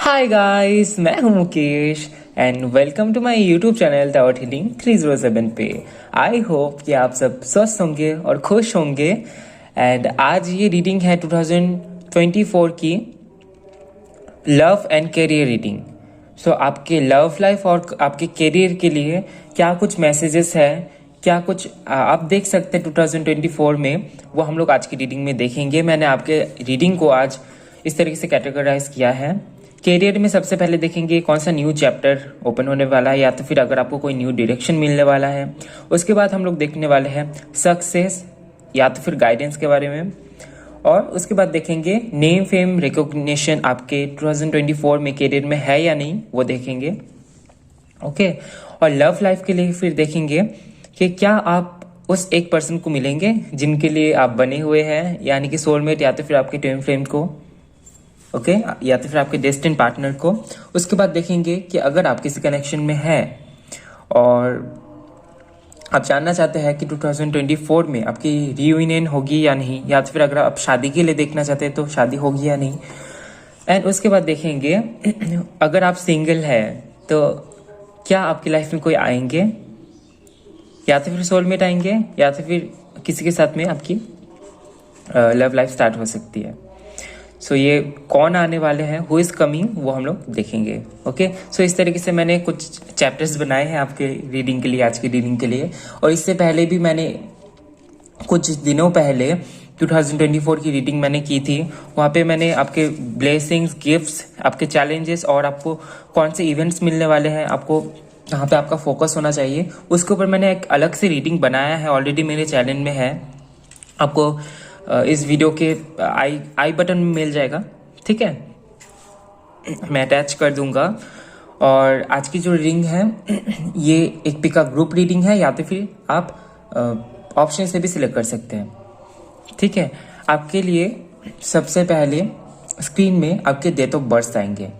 हाय guys, मैं हूं Mukesh and welcome to my YouTube channel tower healing 307 पे। आई होप कि आप सब स्वस्थ होंगे और खुश होंगे। एंड आज ये रीडिंग है 2024 की लव एंड करियर रीडिंग। सो आपके लव लाइफ और आपके करियर के लिए क्या कुछ मैसेजेस है, क्या कुछ आप देख सकते हैं 2024 में, वो हम लोग आज की रीडिंग में देखेंगे। मैंने आपके रीडिंग को आज इस तरीके से कैटेगराइज किया है। करियर में सबसे पहले देखेंगे कौन सा न्यू चैप्टर ओपन होने वाला है, या तो फिर अगर आपको कोई न्यू डायरेक्शन मिलने वाला है। उसके बाद हम लोग देखने वाले हैं सक्सेस या तो फिर गाइडेंस के बारे में। और उसके बाद देखेंगे नेम फेम रिकॉग्निशन आपके 2024 में करियर में है या नहीं, वो देखेंगे। ओके। और लव लाइफ के लिए फिर देखेंगे कि क्या आप उस एक पर्सन को मिलेंगे जिनके लिए आप बने हुए हैं, यानी कि सोलमेट या तो फिर आपके ट्विन फ्लेम को, ओके, या तो फिर आपके डेस्टिन पार्टनर को। उसके बाद देखेंगे कि अगर आप किसी कनेक्शन में है और आप जानना चाहते हैं कि 2024 में आपकी रियूनियन होगी या नहीं, या तो फिर अगर आप शादी के लिए देखना चाहते हैं तो शादी होगी या नहीं। एंड उसके बाद देखेंगे अगर आप सिंगल है तो क्या आपकी लाइफ में कोई आएंगे, या तो फिर सोलमेट आएंगे, या तो फिर किसी के साथ में आपकी लव लाइफ स्टार्ट हो सकती है। सो ये कौन आने वाले हैं, हु इज कमिंग, वो हम लोग देखेंगे। ओके। सो इस तरीके से मैंने कुछ चैप्टर्स बनाए हैं आपके रीडिंग के लिए, आज की रीडिंग के लिए। और इससे पहले भी मैंने कुछ दिनों पहले 2024 की रीडिंग मैंने की थी। वहाँ पे मैंने आपके ब्लेसिंग्स, गिफ्ट्स, आपके चैलेंजेस और आपको कौन से इवेंट्स मिलने वाले हैं, आपको कहाँ पे आपका फोकस होना चाहिए, उसके ऊपर मैंने एक अलग से रीडिंग बनाया है, ऑलरेडी मेरे चैनल में है। आपको इस वीडियो के आई बटन में मिल जाएगा, ठीक है, मैं अटैच कर दूंगा। और आज की जो रीडिंग है ये एक पिका ग्रुप रीडिंग है, या तो फिर आप ऑप्शन से भी सिलेक्ट कर सकते हैं, ठीक है। आपके लिए सबसे पहले स्क्रीन में आपके डेट ऑफ बर्थ आएंगे,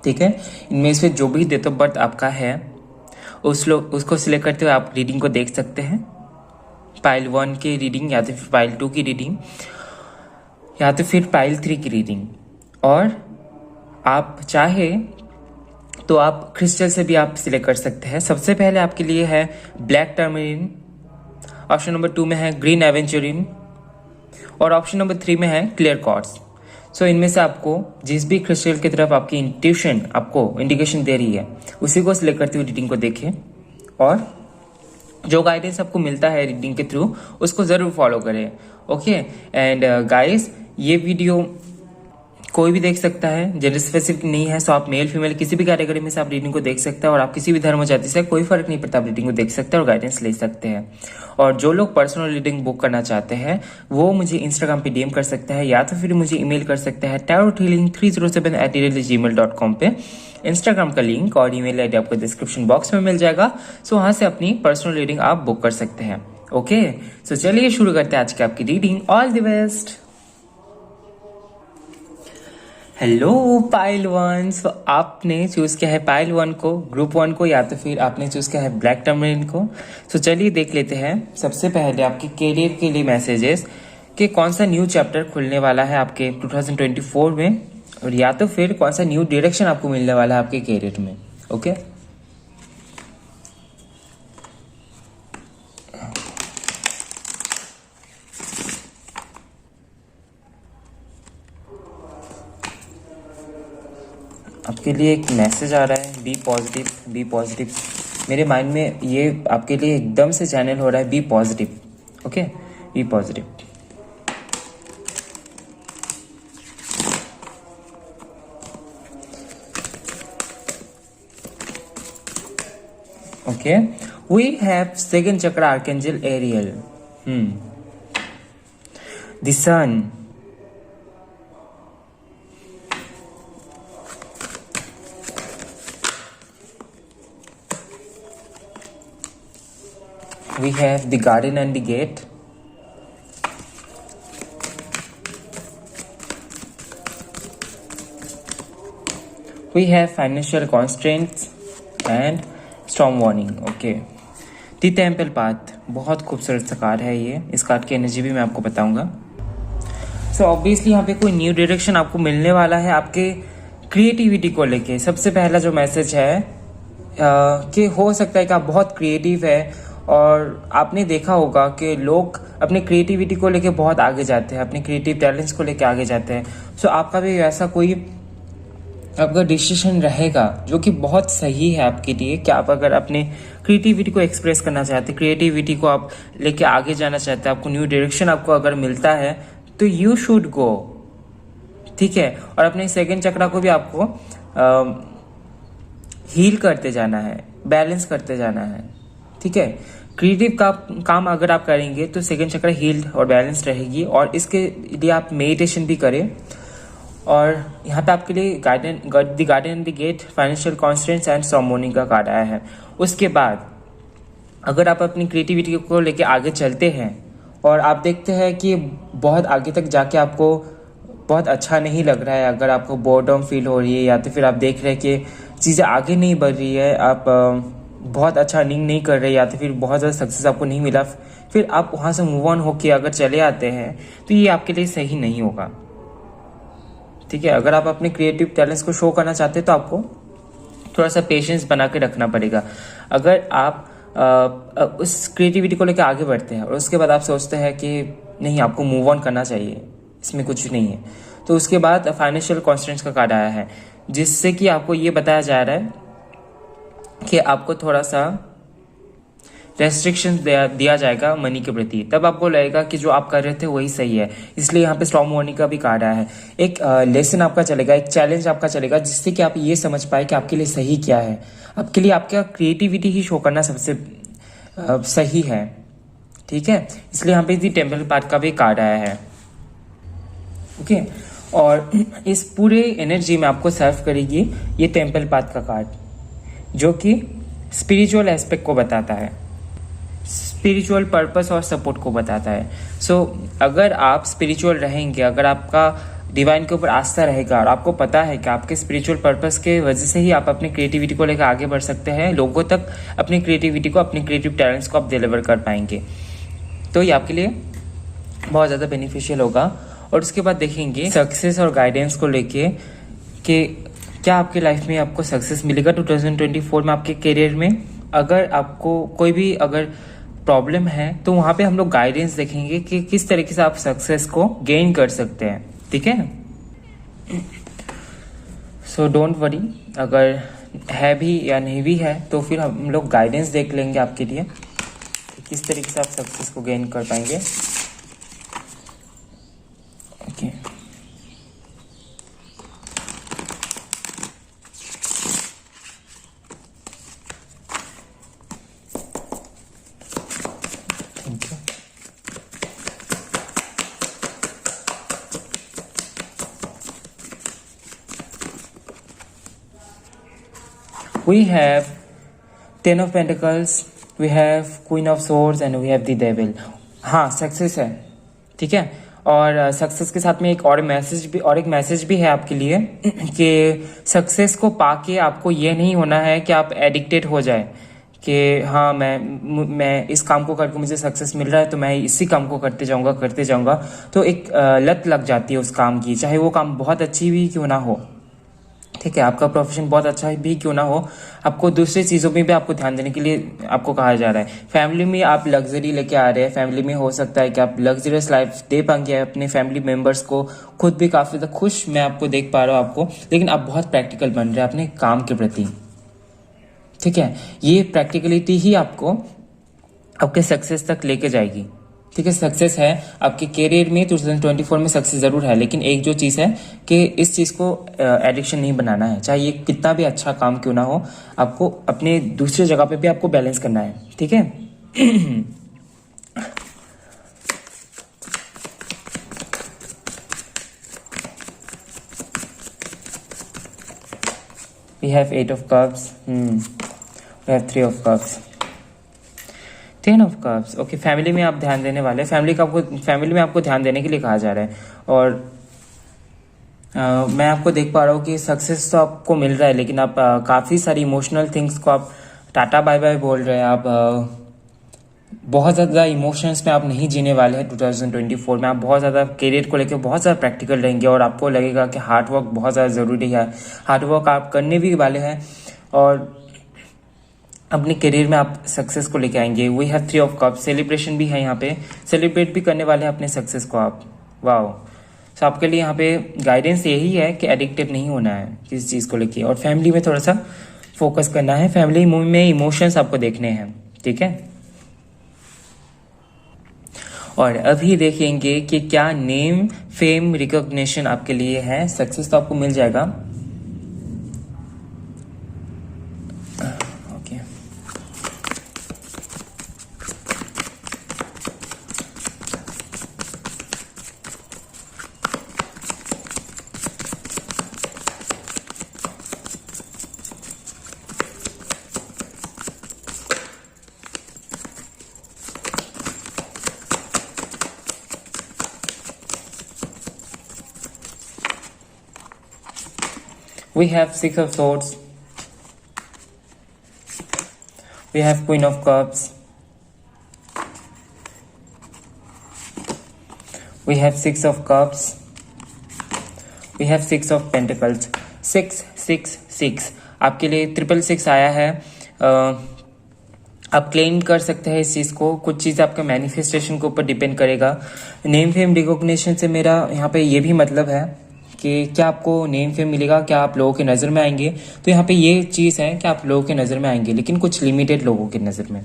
ठीक है। इनमें से जो भी डेट ऑफ बर्थ आपका है उसको सिलेक्ट करते हुए आप रीडिंग को देख सकते हैं। पाइल 1 की रीडिंग, या तो फिर पाइल 2 की रीडिंग, या तो फिर पाइल 3 की रीडिंग। और आप चाहे तो आप क्रिस्टल से भी आप सिलेक्ट कर सकते हैं। सबसे पहले आपके लिए है ब्लैक टर्मरिन, ऑप्शन नंबर 2 में है ग्रीन एवेंचुरिन, और ऑप्शन नंबर 3 में है क्लियर क्वार्ट्ज। सो इनमें से आपको जिस भी क्रिस्टल की तरफ आपकी इंट्यूशन आपको इंडिकेशन दे रही है उसी को सिलेक्ट करते हुए रीडिंग को देखें, और जो गाइडेंस आपको मिलता है रीडिंग के थ्रू उसको ज़रूर फॉलो करें। ओके। एंड गाइस, ये वीडियो कोई भी देख सकता है, जेंडर स्पेसिफिक नहीं है। सो आप मेल फीमेल किसी भी कैटेगरी में से आप रीडिंग को देख सकते हैं, और आप किसी भी धर्म जाति से कोई फर्क नहीं पड़ता, आप रीडिंग को देख सकते हैं और गाइडेंस ले सकते हैं। और जो लोग पर्सनल रीडिंग बुक करना चाहते हैं वो मुझे इंस्टाग्राम पे डीएम कर सकते हैं, या तो फिर मुझे ईमेल कर सकते हैं tarothealing307@gmail.com पे। इंस्टाग्राम का लिंक और ईमेल आईडी आपको डिस्क्रिप्शन बॉक्स में मिल जाएगा। सो वहां से अपनी पर्सनल रीडिंग आप बुक कर सकते हैं। ओके। सो चलिए शुरू करते हैं आज की आपकी reading. All the best. Hello pile 1। सो आपने चूज किया है पाइल 1 को, ग्रुप 1 को, या तो फिर आपने चूज किया है ब्लैक टर्मरिन को। सो चलिए देख लेते हैं सबसे पहले आपके करियर के लिए मैसेजेस कि कौन सा न्यू चैप्टर खुलने वाला है आपके 2024 में, और या तो फिर कौन सा न्यू डायरेक्शन आपको मिलने वाला है आपके करियर में। ओके। आपके लिए एक मैसेज आ रहा है, बी पॉजिटिव, बी पॉजिटिव। मेरे माइंड में ये आपके लिए एकदम से चैनल हो रहा है, be positive. Okay, be positive. Okay, we have second chakra archangel Ariel. The sun. We have the garden and the gate. We have financial constraints and storm warning. Okay. The temple path, बहुत खूबसूरत सा card है ये। इस card की energy भी मैं आपको बताऊंगा। सो ऑब्वियसली यहाँ पे कोई न्यू डायरेक्शन आपको मिलने वाला है आपके क्रिएटिविटी को लेके सबसे पहला जो मैसेज है कि हो सकता है कि आप बहुत क्रिएटिव है और आपने देखा होगा कि लोग अपने क्रिएटिविटी को लेके बहुत आगे जाते हैं, अपने क्रिएटिव टैलेंट्स को लेके आगे जाते हैं। सो आपका भी ऐसा कोई आपका डिसीजन रहेगा जो कि बहुत सही है आपके लिए, कि आप अगर अपने क्रिएटिविटी को एक्सप्रेस करना चाहते हैं, क्रिएटिविटी को आप लेके आगे जाना चाहते हैं, आपको न्यू डायरेक्शन आपको अगर मिलता है तो यू शुड गो, ठीक है। और अपने सेकंड चक्रा को भी आपको हील करते जाना है, बैलेंस करते जाना है, ठीक है। क्रिएटिव का काम अगर आप करेंगे तो सेकंड चक्र हील्ड और बैलेंस रहेगी। और इसके लिए आप मेडिटेशन भी करें। और यहाँ पे आपके लिए garden and the gate, financial constants and सॉमोनी का कार्ड आया है। उसके बाद अगर आप अपनी क्रिएटिविटी को लेके आगे चलते हैं और आप देखते हैं कि बहुत आगे तक जाके आपको बहुत अच्छा नहीं लग रहा है, अगर आपको बोर्डम फील हो रही है या तो फिर आप देख रहे हैं कि चीज़ें आगे नहीं बढ़ रही है, आप बहुत अच्छा अर्निंग नहीं कर रहे या तो फिर बहुत ज़्यादा सक्सेस आपको नहीं मिला, फिर आप वहाँ से मूव ऑन होके अगर चले आते हैं तो ये आपके लिए सही नहीं होगा, ठीक है। अगर आप अपने क्रिएटिव टैलेंट्स को शो करना चाहते हैं तो आपको थोड़ा सा पेशेंस बना के रखना पड़ेगा। अगर आप उस क्रिएटिविटी को लेकर आगे बढ़ते हैं और उसके बाद आप सोचते हैं कि नहीं आपको मूव ऑन करना चाहिए, इसमें कुछ नहीं है, तो उसके बाद फाइनेंशियल कॉन्स्टेंट्स का कार्ड आया है, जिससे कि आपको ये बताया जा रहा है कि आपको थोड़ा सा रेस्ट्रिक्शन दिया जाएगा मनी के प्रति। तब आपको लगेगा कि जो आप कर रहे थे वही सही है। इसलिए यहाँ पे स्टॉर्म वार्निंग का भी कार्ड आया है। एक लेसन आपका चलेगा, एक चैलेंज आपका चलेगा, जिससे कि आप ये समझ पाए कि आपके लिए सही क्या है। आपके लिए आपका क्रिएटिविटी ही शो करना सबसे सही है, ठीक है। इसलिए यहाँ पे टेम्पल पार्ट का भी कार्ड आया है, ओके। और इस पूरे एनर्जी में आपको सर्व करेगी ये टेम्पल पाथ का कार्ड, जो कि स्पिरिचुअल एस्पेक्ट को बताता है, स्पिरिचुअल पर्पस और सपोर्ट को बताता है। सो अगर आप स्पिरिचुअल रहेंगे, अगर आपका डिवाइन के ऊपर आस्था रहेगा और आपको पता है कि आपके स्पिरिचुअल पर्पस के वजह से ही आप अपनी क्रिएटिविटी को लेकर आगे बढ़ सकते हैं, लोगों तक अपनी क्रिएटिविटी को, अपने क्रिएटिव टैलेंट्स को आप डिलीवर कर पाएंगे, तो ये आपके लिए बहुत ज़्यादा बेनिफिशियल होगा। और उसके बाद देखेंगे सक्सेस और गाइडेंस को लेके कि क्या आपके लाइफ में आपको सक्सेस मिलेगा 2024 में आपके करियर में। अगर आपको कोई भी अगर प्रॉब्लम है तो वहाँ पे हम लोग गाइडेंस देखेंगे कि किस तरीके से आप सक्सेस को गेन कर सकते हैं, ठीक है। सो डोंट वरी, अगर है भी या नहीं भी है तो फिर हम लोग गाइडेंस देख लेंगे आपके लिए कि किस तरीके से आप सक्सेस को गेन कर पाएंगे, okay. We have Ten of Pentacles, we have Queen of Swords and we have the Devil। हाँ, सक्सेस है, ठीक है। और सक्सेस के साथ में एक मैसेज भी है आपके लिए कि सक्सेस को पाके आपको ये नहीं होना है कि आप एडिक्टेड हो जाए कि हाँ मैं इस काम को करके मुझे सक्सेस मिल रहा है तो मैं इसी काम को करते जाऊंगा। तो एक लत लग जाती है उस काम की, चाहे वो काम बहुत अच्छी भी क्यों ना हो, ठीक है। आपका प्रोफेशन बहुत अच्छा भी क्यों ना हो, आपको दूसरी चीज़ों में भी आपको ध्यान देने के लिए आपको कहा जा रहा है। फैमिली में आप लग्जरी लेके आ रहे हैं, फैमिली में हो सकता है कि आप लग्जरियस लाइफ दे पाएंगे अपने फैमिली मेंबर्स को, खुद भी काफ़ी ज़्यादा खुश मैं आपको देख पा रहा हूँ आपको, लेकिन आप बहुत प्रैक्टिकल बन रहे हैं अपने काम के प्रति, ठीक है। ये प्रैक्टिकलिटी ही आपको आपके सक्सेस तक लेके जाएगी, ठीक है। सक्सेस है आपके करियर में 2024 में सक्सेस जरूर है, लेकिन एक जो चीज़ है कि इस चीज़ को एडिक्शन नहीं बनाना है, चाहे ये कितना भी अच्छा काम क्यों ना हो, आपको अपने दूसरी जगह पे भी आपको बैलेंस करना है, ठीक है। We have 8 of Cups, we have 3 of Cups, 10 of Cups, okay. Family में आप ध्यान देने वाले, फैमिली में आपको ध्यान देने के लिए कहा जा रहा है। और मैं आपको देख पा रहा हूँ कि सक्सेस तो आपको मिल रहा है, लेकिन आप काफ़ी सारी इमोशनल थिंग्स को आप टाटा बाय बाय बोल रहे हैं, आप बहुत ज़्यादा इमोशंस में आप नहीं जीने वाले हैं 2024 में। आप बहुत ज़्यादा करियर को लेकर बहुत ज़्यादा प्रैक्टिकल रहेंगे और आपको लगेगा कि हार्ड वर्क बहुत ज़्यादा ज़रूरी है। हार्ड वर्क आप करने भी वाले हैं और अपने करियर में आप सक्सेस को लेके आएंगे। We have 3 of cup, celebration भी है यहाँ पे, सेलिब्रेट भी करने वाले हैं अपने सक्सेस को आप। वाओ। सो आपके लिए यहाँ पे गाइडेंस यही है कि एडिक्टिव नहीं होना है किसी चीज़ को लेके, और फैमिली में थोड़ा सा फोकस करना है। फैमिली में इमोशंस आपको देखने हैं, ठीक है। और अभी देखेंगे कि क्या नेम फेम रिकॉग्निशन आपके लिए है। सक्सेस तो आपको मिल जाएगा, okay. We have 6 of swords, we have Queen of Cups, we have 6 of Cups, we have 6 of Pentacles। 666 आपके लिए 666 आया है। आप क्लेम कर सकते हैं इस चीज़ को। कुछ चीज़ आपका मैनिफेस्टेशन के ऊपर डिपेंड करेगा। नेम फेम रिकॉग्निशन से मेरा यहाँ पे ये भी मतलब है कि क्या आपको नेम फेम मिलेगा, क्या आप लोगों के नज़र में आएंगे। तो यहाँ पे ये चीज़ है कि आप लोगों के नज़र में आएंगे, लेकिन कुछ लिमिटेड लोगों के नज़र में,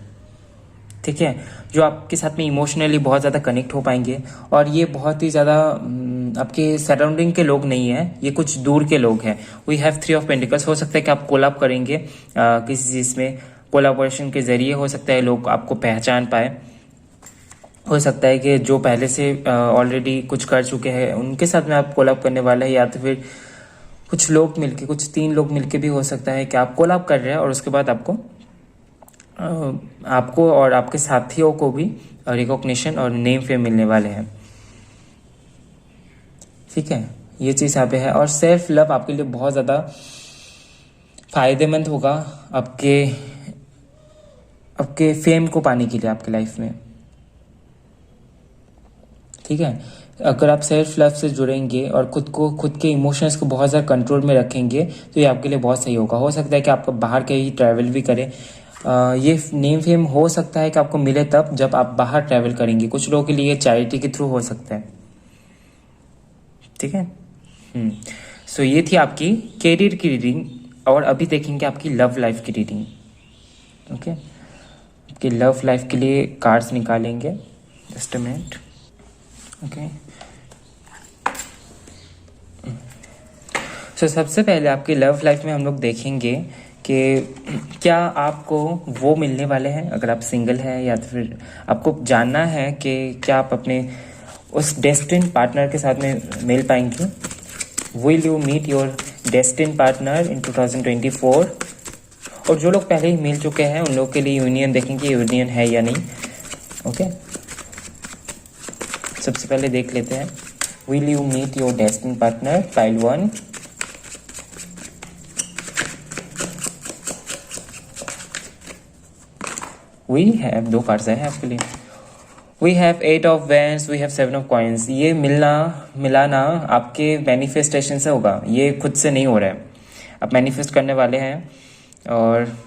ठीक है, जो आपके साथ में इमोशनली बहुत ज़्यादा कनेक्ट हो पाएंगे। और ये बहुत ही ज़्यादा आपके सराउंडिंग के लोग नहीं हैं, ये कुछ दूर के लोग हैं। We have 3 of pentacles. हो सकता है कि आप कोलैब करेंगे किसी चीज़ में, कोलैबोरेशन के ज़रिए हो सकता है लोग आपको पहचान पाए। हो सकता है कि जो पहले से ऑलरेडी कुछ कर चुके हैं उनके साथ में आप कोलैब करने वाला है, या तो फिर कुछ लोग मिलके, कुछ 3 लोग मिलके भी हो सकता है कि आप कोलैब कर रहे हैं और उसके बाद आपको और आपके साथियों को भी रिकॉग्निशन और नेम फेम मिलने वाले हैं, ठीक है। ये चीज़ यहाँ पे है। और सेल्फ लव आपके लिए बहुत ज़्यादा फायदेमंद होगा आपके फेम को पाने के लिए आपके लाइफ में, ठीक है। अगर आप सेल्फ लव से जुड़ेंगे और खुद के इमोशंस को बहुत ज़्यादा कंट्रोल में रखेंगे तो ये आपके लिए बहुत सही होगा। हो सकता है कि आप बाहर कहीं ट्रैवल भी करें। ये नेम फेम हो सकता है कि आपको मिले तब जब आप बाहर ट्रैवल करेंगे। कुछ लोगों के लिए चैरिटी के थ्रू हो सकता है, ठीक है। सो ये थी आपकी कैरियर की रीडिंग। और अभी देखेंगे आपकी लव लाइफ की रीडिंग, ओके। आपकी लव लाइफ के लिए कार्ड्स निकालेंगे, जस्ट अ मिनट, ओके। सो सबसे पहले आपकी लव लाइफ में हम लोग देखेंगे कि क्या आपको वो मिलने वाले हैं अगर आप सिंगल हैं, या तो फिर आपको जानना है कि क्या आप अपने उस डेस्टिन्ड पार्टनर के साथ में मिल पाएंगे। Will you meet your destined partner in 2024। और जो लोग पहले ही मिल चुके हैं उन लोगों के लिए यूनियन देखेंगे, यूनियन है या नहीं, ओके। सबसे पहले देख लेते हैं, will you meet your destined partner, pile 1। We have 2 cards है आपके लिए। We have 8 of wands, we have 7 of coins. ये मिलाना आपके मैनिफेस्टेशन से होगा, ये खुद से नहीं हो रहा है। आप मैनिफेस्ट करने वाले हैं और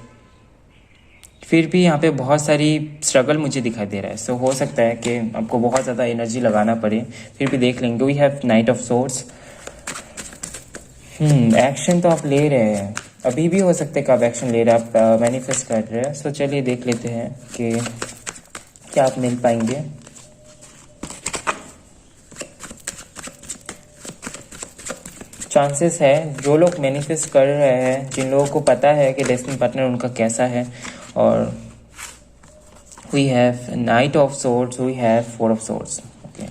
फिर भी यहाँ पे बहुत सारी स्ट्रगल मुझे दिखाई दे रहा है। सो हो सकता है कि आपको बहुत ज़्यादा एनर्जी लगाना पड़े, फिर भी देख लेंगे। We have knight of swords. Action तो आप ले रहे हैं, अभी भी हो सकता है कि आप एक्शन ले रहे हैं, आप मैनिफेस्ट कर रहे हैं। सो चलिए देख लेते हैं कि क्या आप मिल पाएंगे। चांसेस है जो लोग मैनिफेस्ट कर रहे हैं, जिन लोगों को पता है कि डेस्टिनी पार्टनर उनका कैसा है। और we have knight of swords, we have 4 of swords, okay.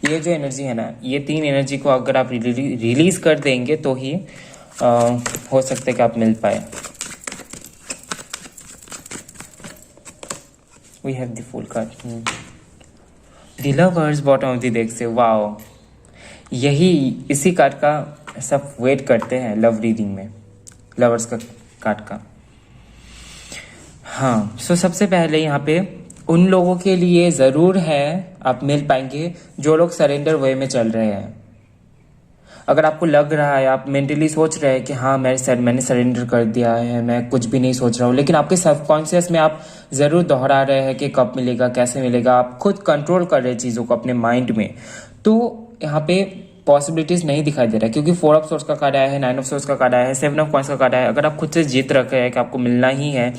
ये जो एनर्जी है ना, ये 3 एनर्जी को अगर आप रिलीज कर देंगे तो ही हो सकता है कि आप मिल पाए। We have the fool card, the lovers bottom of the deck से। वाओ, इसी कार्ड का सब वेट करते हैं लव रीडिंग में, लवर्स का कार्ड का। हाँ, सो सबसे पहले यहाँ पे उन लोगों के लिए ज़रूर है, आप मिल पाएंगे जो लोग सरेंडर वे में चल रहे हैं। अगर आपको लग रहा है, आप मेंटली सोच रहे हैं कि हाँ मैंने सरेंडर कर दिया है, मैं कुछ भी नहीं सोच रहा हूँ, लेकिन आपके सबकॉन्शियस में आप ज़रूर दोहरा रहे हैं कि कब मिलेगा, कैसे मिलेगा, आप खुद कंट्रोल कर रहे हैं चीज़ों को अपने माइंड में, तो यहाँ पे पॉसिबिलिटीज़ नहीं दिखाई दे रहा है, क्योंकि 4 ऑफ सोर्स का कार्ड आया है, 9 ऑफ सोर्स का कार्ड आया है, 7 ऑफ कॉइंस का कार्ड आया है। अगर आप खुद से जीत रखे हैं कि आपको मिलना ही है,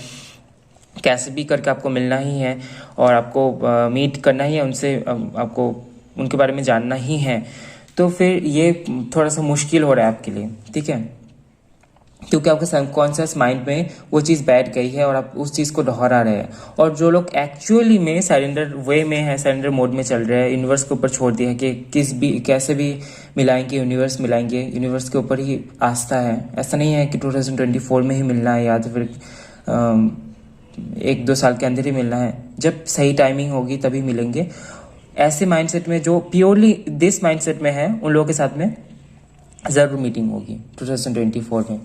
कैसे भी करके आपको मिलना ही है और आपको मीट करना ही है उनसे, आपको उनके बारे में जानना ही है, तो फिर ये थोड़ा सा मुश्किल हो रहा है आपके लिए, ठीक है, क्योंकि आपके सबकॉन्शियस माइंड में वो चीज़ बैठ गई है और आप उस चीज़ को दोहरा रहे हैं। और जो लोग एक्चुअली में सरेंडर वे में है, सरेंडर मोड में चल रहे हैं, यूनिवर्स के ऊपर छोड़ दिया है कि कैसे भी मिलाएंगे, यूनिवर्स मिलाएंगे, यूनिवर्स के ऊपर ही आस्था है। ऐसा नहीं है कि 2024 में ही मिलना है या तो फिर 1-2 साल के अंदर ही मिलना है, जब सही टाइमिंग होगी तभी मिलेंगे। ऐसे माइंडसेट में जो प्योरली दिस माइंडसेट में है, उन लोगों के साथ में ज़रूर मीटिंग होगी 2024 में,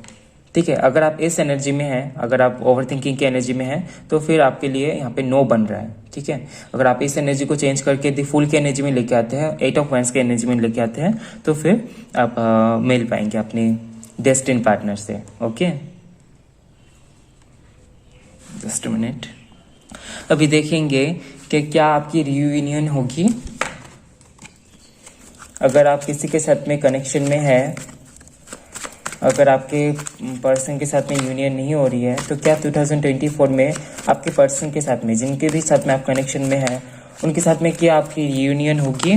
ठीक है। अगर आप इस एनर्जी में हैं, अगर आप ओवर थिंकिंग की एनर्जी में हैं, तो फिर आपके लिए यहाँ पे नो बन रहा है, ठीक है। अगर आप इस एनर्जी को चेंज करके दी फुल की एनर्जी में लेके आते हैं, 8 ऑफ वांड्स की एनर्जी में लेके आते हैं, तो फिर आप मिल पाएंगे अपने डेस्टिन पार्टनर से। Okay, just a minute. अभी देखेंगे कि क्या आपकी रियूनियन होगी। अगर आप किसी के साथ में कनेक्शन में है, अगर आपके पर्सन के साथ में यूनियन नहीं हो रही है, तो क्या 2024 में आपके पर्सन के साथ में, जिनके भी साथ में आप कनेक्शन में है, उनके साथ में क्या आपकी रियूनियन होगी।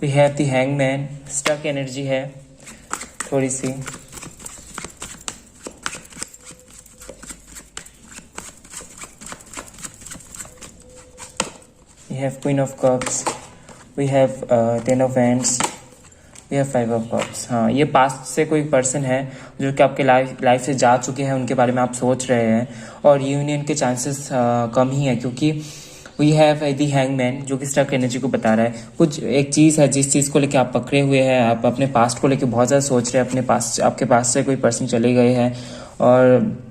We have the hangman, stuck energy है थोड़ी सी। We have Queen of Cups, we have 10 of Wands, we have 5 of Cups। हाँ, ये पास्ट से कोई पर्सन है जो कि आपके लाइफ से जा चुके हैं, उनके बारे में आप सोच रहे हैं, और यूनियन के चांसेस कम ही है, क्योंकि वी हैव द हैंगमैन जो कि स्टक एनर्जी को बता रहा है। कुछ एक चीज़ है जिस चीज़ को लेकर आप पकड़े हुए हैं, आप अपने पास्ट को लेकर बहुत ज़्यादा सोच रहे हैं, अपने पास्ट, आपके पास से कोई पर्सन चले गए हैं, और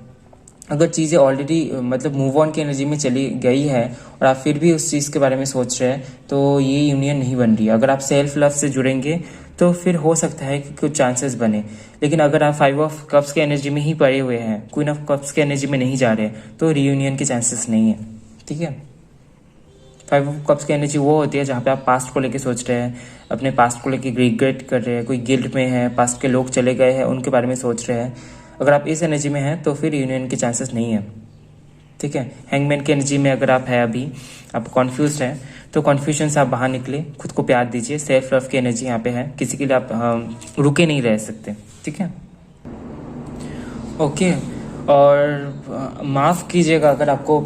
अगर चीज़ें ऑलरेडी मतलब मूव ऑन की एनर्जी में चली गई है और आप फिर भी उस चीज़ के बारे में सोच रहे हैं, तो ये यूनियन नहीं बन रही है। अगर आप सेल्फ लव से जुड़ेंगे तो फिर हो सकता है कि कुछ चांसेस बने, लेकिन अगर आप 5 ऑफ कप्स के एनर्जी में ही पड़े हुए हैं, क्वीन ऑफ कप्स के एनर्जी में नहीं जा रहे, तो रीयूनियन के चांसेस नहीं है, ठीक है। 5 ऑफ कप्स की एनर्जी वो होती है जहाँ पे आप पास्ट को लेके सोच रहे हैं, अपने पास्ट को लेके रिग्रेट कर रहे हैं, कोई गिल्ट में है, पास्ट के लोग चले गए हैं उनके बारे में सोच रहे हैं। अगर आप इस एनर्जी में हैं तो फिर यूनियन के चांसेस नहीं है, ठीक है। हैंगमैन की एनर्जी में अगर आप है, अभी आप कॉन्फ्यूज हैं, तो कॉन्फ्यूजन से आप बाहर निकले, खुद को प्यार दीजिए। सेल्फ लव की एनर्जी यहाँ पे है, किसी के लिए आप रुके नहीं रह सकते, ठीक है। ओके, और माफ़ कीजिएगा अगर आपको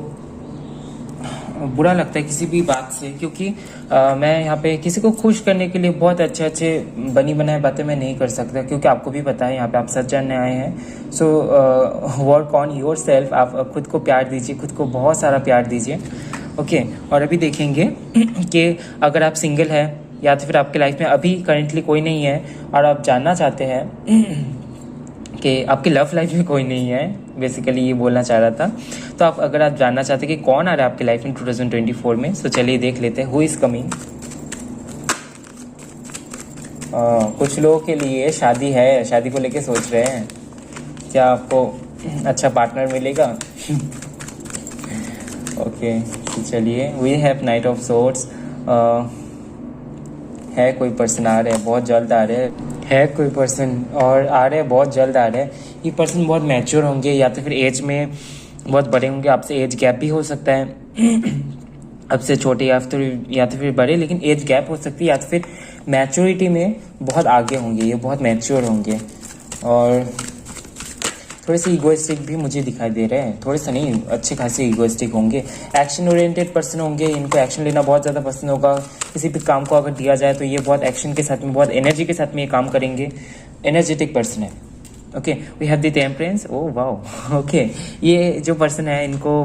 बुरा लगता है किसी भी बात से, क्योंकि मैं यहाँ पे किसी को खुश करने के लिए बहुत अच्छे बनी बनाए बातें मैं नहीं कर सकता, क्योंकि आपको भी पता है यहाँ पे आप सच जानने आए हैं। So work on your self, आप खुद को प्यार दीजिए, खुद को बहुत सारा प्यार दीजिए। ओके, और अभी देखेंगे कि अगर आप सिंगल है या तो फिर आपके लाइफ में अभी करेंटली कोई नहीं है और आप जानना चाहते हैं कि आपकी लव लाइफ में कोई नहीं है, बेसिकली ये बोलना चाह रहा था, तो आप अगर आप जानना चाहते हैं कि कौन आ रहा है आपकी लाइफ में 2024 में, तो चलिए देख लेते हैं हु इज़ कमिंग। कुछ लोगों के लिए शादी है, शादी को लेके सोच रहे हैं, क्या आपको अच्छा पार्टनर मिलेगा। ओके, तो चलिए we have knight of swords. है कोई पर्सन आ रहे हैं, बहुत जल्द आ रहे हैं, है कोई पर्सन और आ रहे हैं, बहुत जल्द आ रहे हैं। ये पर्सन बहुत मैच्योर होंगे, या तो फिर एज में बहुत बड़े होंगे, आपसे एज गैप भी हो सकता है। आपसे छोटे या तो फिर बड़े, लेकिन एज गैप हो सकती है, या तो फिर मैच्योरिटी में बहुत आगे होंगे, ये बहुत मैच्योर होंगे, और थोड़े से ईगोइस्टिक भी मुझे दिखाई दे रहे हैं, थोड़े से नहीं, अच्छे खासे ईगोइस्टिक होंगे। एक्शन ओरिएंटेड पर्सन होंगे, इनको एक्शन लेना बहुत ज़्यादा पसंद होगा। किसी भी काम को अगर दिया जाए तो ये बहुत एक्शन के साथ में, बहुत एनर्जी के साथ में ये काम करेंगे। एनर्जेटिक पर्सन है। Okay, we have the temperance. Oh wow, okay, ये जो पर्सन है इनको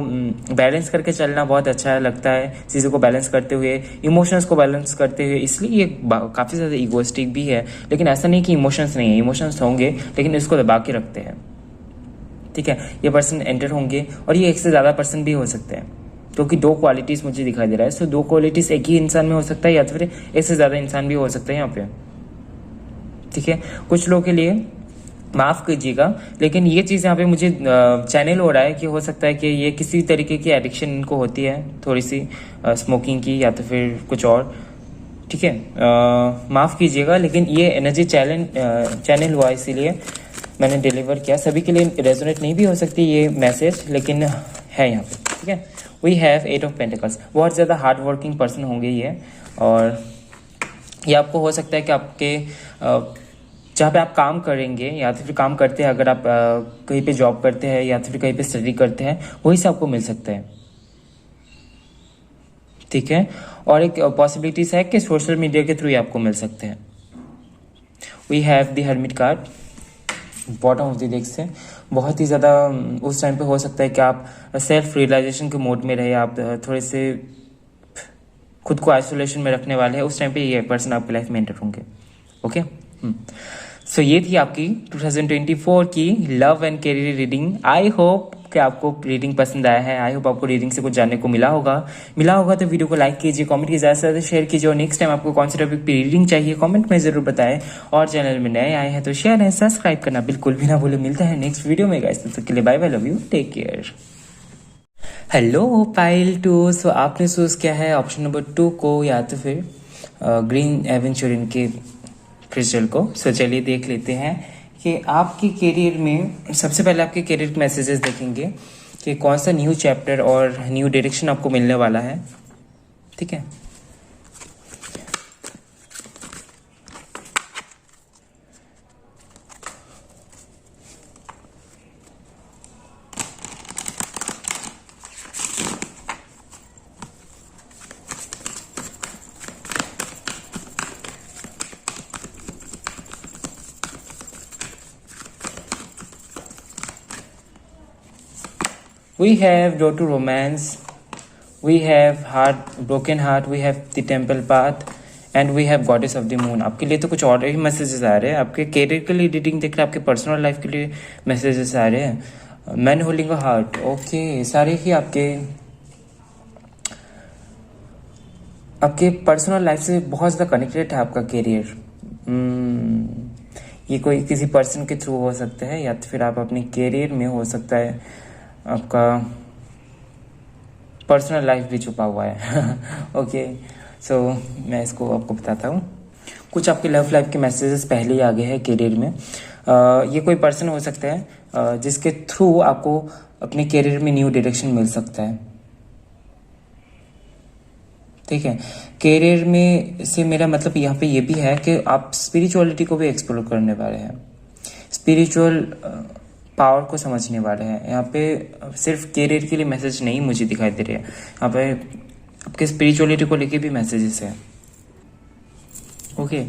बैलेंस करके चलना बहुत अच्छा लगता है, चीज़ों को बैलेंस करते हुए, इमोशंस को बैलेंस करते हुए, इसलिए ये काफ़ी ज़्यादा ईगोइस्टिक भी है। लेकिन ऐसा नहीं कि इमोशंस नहीं है, इमोशंस होंगे, लेकिन इसको दबा के रखते हैं, ठीक है। ये पर्सन एंटर होंगे, और ये एक से ज़्यादा पर्सन भी हो सकते हैं, क्योंकि दो क्वालिटीज़ मुझे दिखाई दे रहा है। सो दो क्वालिटीज़ एक ही इंसान में हो सकता है या तो फिर एक से ज़्यादा इंसान भी हो सकता है यहाँ पे, ठीक है। कुछ लोगों के लिए माफ़ कीजिएगा, लेकिन ये चीज़ यहाँ पे मुझे चैनल हो रहा है कि हो सकता है कि ये किसी तरीके की एडिक्शन इनको होती है, थोड़ी सी स्मोकिंग की या तो फिर कुछ और, ठीक है। माफ़ कीजिएगा, लेकिन ये एनर्जी चैनल हुआ, इसीलिए मैंने डिलीवर किया। सभी के लिए रेजोनेट नहीं भी हो सकती ये मैसेज, लेकिन है यहाँ पे, ठीक है। वी हैव 8 ऑफ पेंटिकल्स, बहुत ज़्यादा हार्ड वर्किंग पर्सन होंगे ये, और ये आपको हो सकता है कि आपके जहाँ पे आप काम करेंगे या तो फिर काम करते हैं, अगर आप कहीं पे जॉब करते हैं या तो फिर कहीं पे स्टडी करते हैं, वहीं से आपको मिल सकता है, ठीक है। और एक पॉसिबिलिटीज है कि सोशल मीडिया के थ्रू ही आपको मिल सकते हैं। We have the hermit card, bottom of the deck से। बहुत ही ज़्यादा उस टाइम पे हो सकता है कि आप सेल्फ रियलाइजेशन के मोड में रहे, आप थोड़े से खुद को आइसोलेशन में रखने वाले हैं, उस टाइम पे ये पर्सन आपकी लाइफ में एंटर होंगे, ओके। सो ये थी आपकी 2024 की love and career reading. I hope कि आपको रीडिंग पसंद आया है। आई होप आपको रीडिंग से कुछ जानने को मिला होगा तो वीडियो को लाइक कीजिए, कमेंट कीजिए, ज़्यादा से ज़्यादा शेयर कीजिए, और नेक्स्ट टाइम आपको कौन से टॉपिक पे रीडिंग चाहिए कमेंट में ज़रूर बताएं। और चैनल में नए आए हैं तो शेयर एंड सब्सक्राइब करना बिल्कुल भी ना भूलें। मिलता है नेक्स्ट वीडियो में गाइस, तब तक के लिए bye bye, love you, take care. Hello pile 2, so आपने चूज किया है ऑप्शन नंबर 2 को या तो फिर ग्रीन एवेंचुरिन के क्रिस्टल को। सो चलिए देख लेते हैं कि आपके करियर में, सबसे पहले आपके करियर के मैसेजेस देखेंगे कि कौन सा न्यू चैप्टर और न्यू डायरेक्शन आपको मिलने वाला है, ठीक है। We have Road to Romance, we have Broken Heart, we have The Temple Path, and we have Goddess of the Moon। आपके लिए तो कुछ और ही मैसेजेस आ रहे हैं, आपके कैरियर के लिए रीडिंग देख रहे हैं, आपके पर्सनल लाइफ के लिए मैसेजेस आ रहे हैं। Man holding a heart, okay, सारे ही आपके पर्सनल लाइफ से बहुत ज़्यादा कनेक्टेड है आपका कैरियर। ये कोई किसी पर्सन के थ्रू हो सकता है या तो फिर आप अपने कैरियर में, हो सकता है आपका पर्सनल लाइफ भी छुपा हुआ है। ओके, सो मैं इसको आपको बताता हूँ। कुछ आपके लव लाइफ के मैसेजेस पहले ही आ गए हैं करियर में। ये कोई पर्सन हो सकता है जिसके थ्रू आपको अपने करियर में न्यू डायरेक्शन मिल सकता है, ठीक है। करियर में से मेरा मतलब यहाँ पे ये भी है कि आप स्पिरिचुअलिटी को भी एक्सप्लोर करने वाले हैं, स्पिरिचुअल पावर को समझने वाले हैं। यहाँ पे सिर्फ कैरियर के लिए मैसेज नहीं मुझे दिखाई दे रहे हैं, यहाँ पे आपके स्पिरिचुअलिटी को लेके भी मैसेजेस हैं, ओके।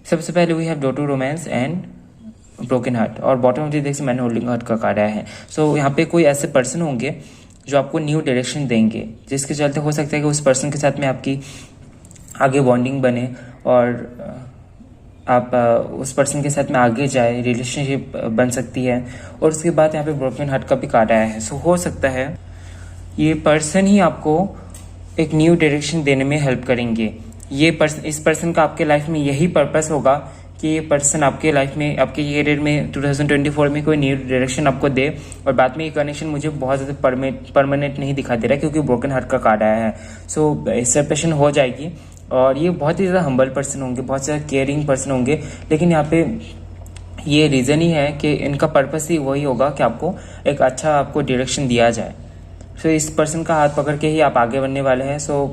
सबसे पहले we have door to romance and broken heart, और बॉटम ऑफ द डेक से मैंने होल्डिंग हार्ट का कार्ड आया है। सो यहाँ पे कोई ऐसे पर्सन होंगे जो आपको न्यू डायरेक्शन देंगे, जिसके चलते हो सकता है कि उस पर्सन के साथ में आपकी आगे बॉन्डिंग बने और आप उस पर्सन के साथ में आगे जाए, रिलेशनशिप बन सकती है। और उसके बाद यहाँ पे ब्रोकन हार्ट का भी कार्ड आया है। सो हो सकता है ये पर्सन ही आपको एक न्यू डायरेक्शन देने में हेल्प करेंगे। इस पर्सन का आपके लाइफ में यही पर्पस होगा कि ये पर्सन आपके लाइफ में, आपके करियर में 2024 में कोई न्यू डायरेक्शन आपको दे। और बाद में ये कनेक्शन मुझे बहुत ज़्यादा परमानेंट नहीं दिखा दे रहा है, क्योंकि ब्रोकन हार्ट का कार्ड आया है। सो सेपरेशन हो जाएगी, और ये बहुत ही ज़्यादा हम्बल पर्सन होंगे, बहुत ज़्यादा केयरिंग पर्सन होंगे। लेकिन यहाँ पे ये रीज़न ही है कि इनका पर्पस ही वही होगा कि आपको एक अच्छा आपको डायरेक्शन दिया जाए। सो इस पर्सन का हाथ पकड़ के ही आप आगे बढ़ने वाले हैं। सो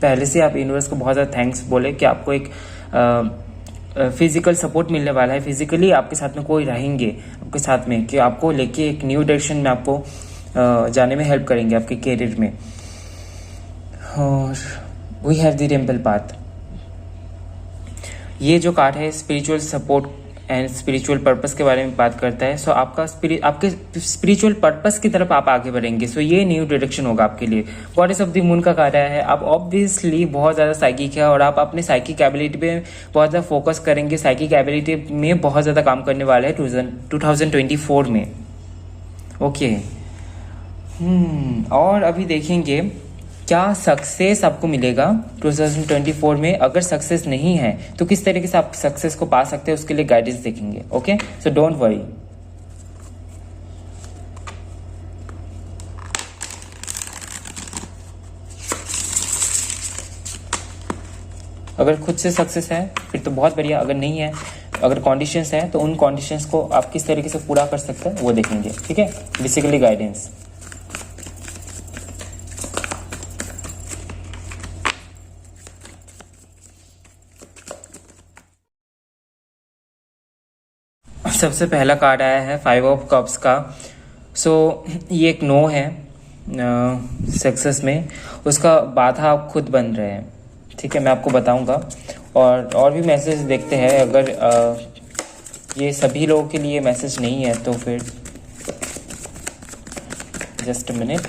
पहले से आप यूनिवर्स को बहुत ज़्यादा थैंक्स बोले कि आपको एक फिजिकल सपोर्ट मिलने वाला है, फिजिकली आपके साथ में कोई रहेंगे आपके साथ में, कि आपको लेके एक न्यू डायरेक्शन में आपको जाने में हेल्प करेंगे आपके करियर में। और we have the temple path, ये जो कार्ड है spiritual support and spiritual purpose के बारे में बात करता है। सो आपके स्पिरिचुअल पर्पस की तरफ आप आगे बढ़ेंगे। सो ये न्यू डायरेक्शन होगा आपके लिए। गॉडेस ऑफ द मून का कार्ड है, आप ऑब्वियसली बहुत ज़्यादा साइकिक है और आप अपने साइकिक एबिलिटी पे बहुत ज़्यादा फोकस करेंगे, साइकिक एबिलिटी में बहुत ज़्यादा काम करने वाले हैं 2024 में, ओके। और अभी देखेंगे क्या सक्सेस आपको मिलेगा 2024 में? अगर सक्सेस नहीं है तो किस तरीके से आप सक्सेस को पा सकते हैं, उसके लिए गाइडेंस देखेंगे। Okay, so don't worry. अगर खुद से सक्सेस है फिर तो बहुत बढ़िया, अगर नहीं है, अगर कंडीशंस है तो उन कंडीशंस को आप किस तरीके से पूरा कर सकते हैं वो देखेंगे। ठीक है, बेसिकली गाइडेंस। सबसे पहला कार्ड आया है 5 ऑफ कप्स का। सो ये एक नो है सक्सेस में, उसका बाधा आप खुद बन रहे हैं। ठीक है, मैं आपको बताऊंगा। और भी मैसेज देखते हैं। अगर ये सभी लोगों के लिए मैसेज नहीं है तो फिर just a minute.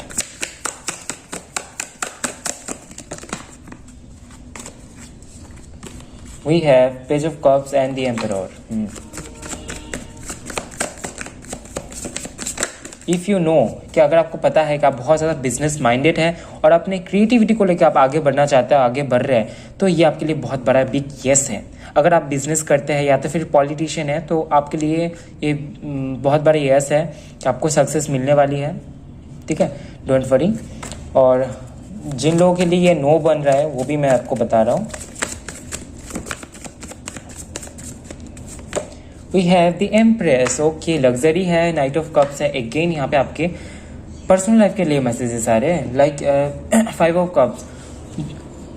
We have page of cups and the emperor. If you know कि अगर आपको पता है कि आप बहुत ज़्यादा बिजनेस माइंडेड हैं और अपने क्रिएटिविटी को लेकर आप आगे बढ़ना चाहते हैं, आगे बढ़ रहे हैं, तो ये आपके लिए बहुत बड़ा बिग यस है। अगर आप बिजनेस करते हैं या तो फिर पॉलिटिशियन है तो आपके लिए ये बहुत बड़ा यस है कि आपको सक्सेस मिलने वाली है। ठीक है, डोंट वरी। और जिन लोगों के लिए ये नो बन रहा है वो भी मैं आपको बता रहा हूँ। We have the empress. Okay, luxury है, नाइट ऑफ कप्स है। अगेन यहाँ पे आपके पर्सनल लाइफ के लिए मैसेजेस आ रहे हैं, लाइक 5 ऑफ कप्स।